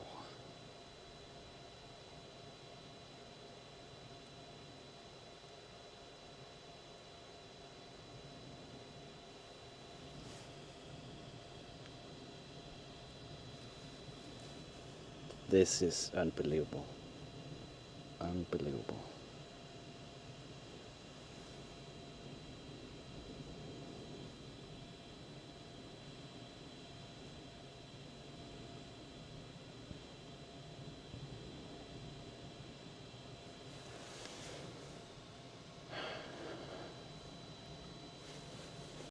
This is unbelievable. Unbelievable.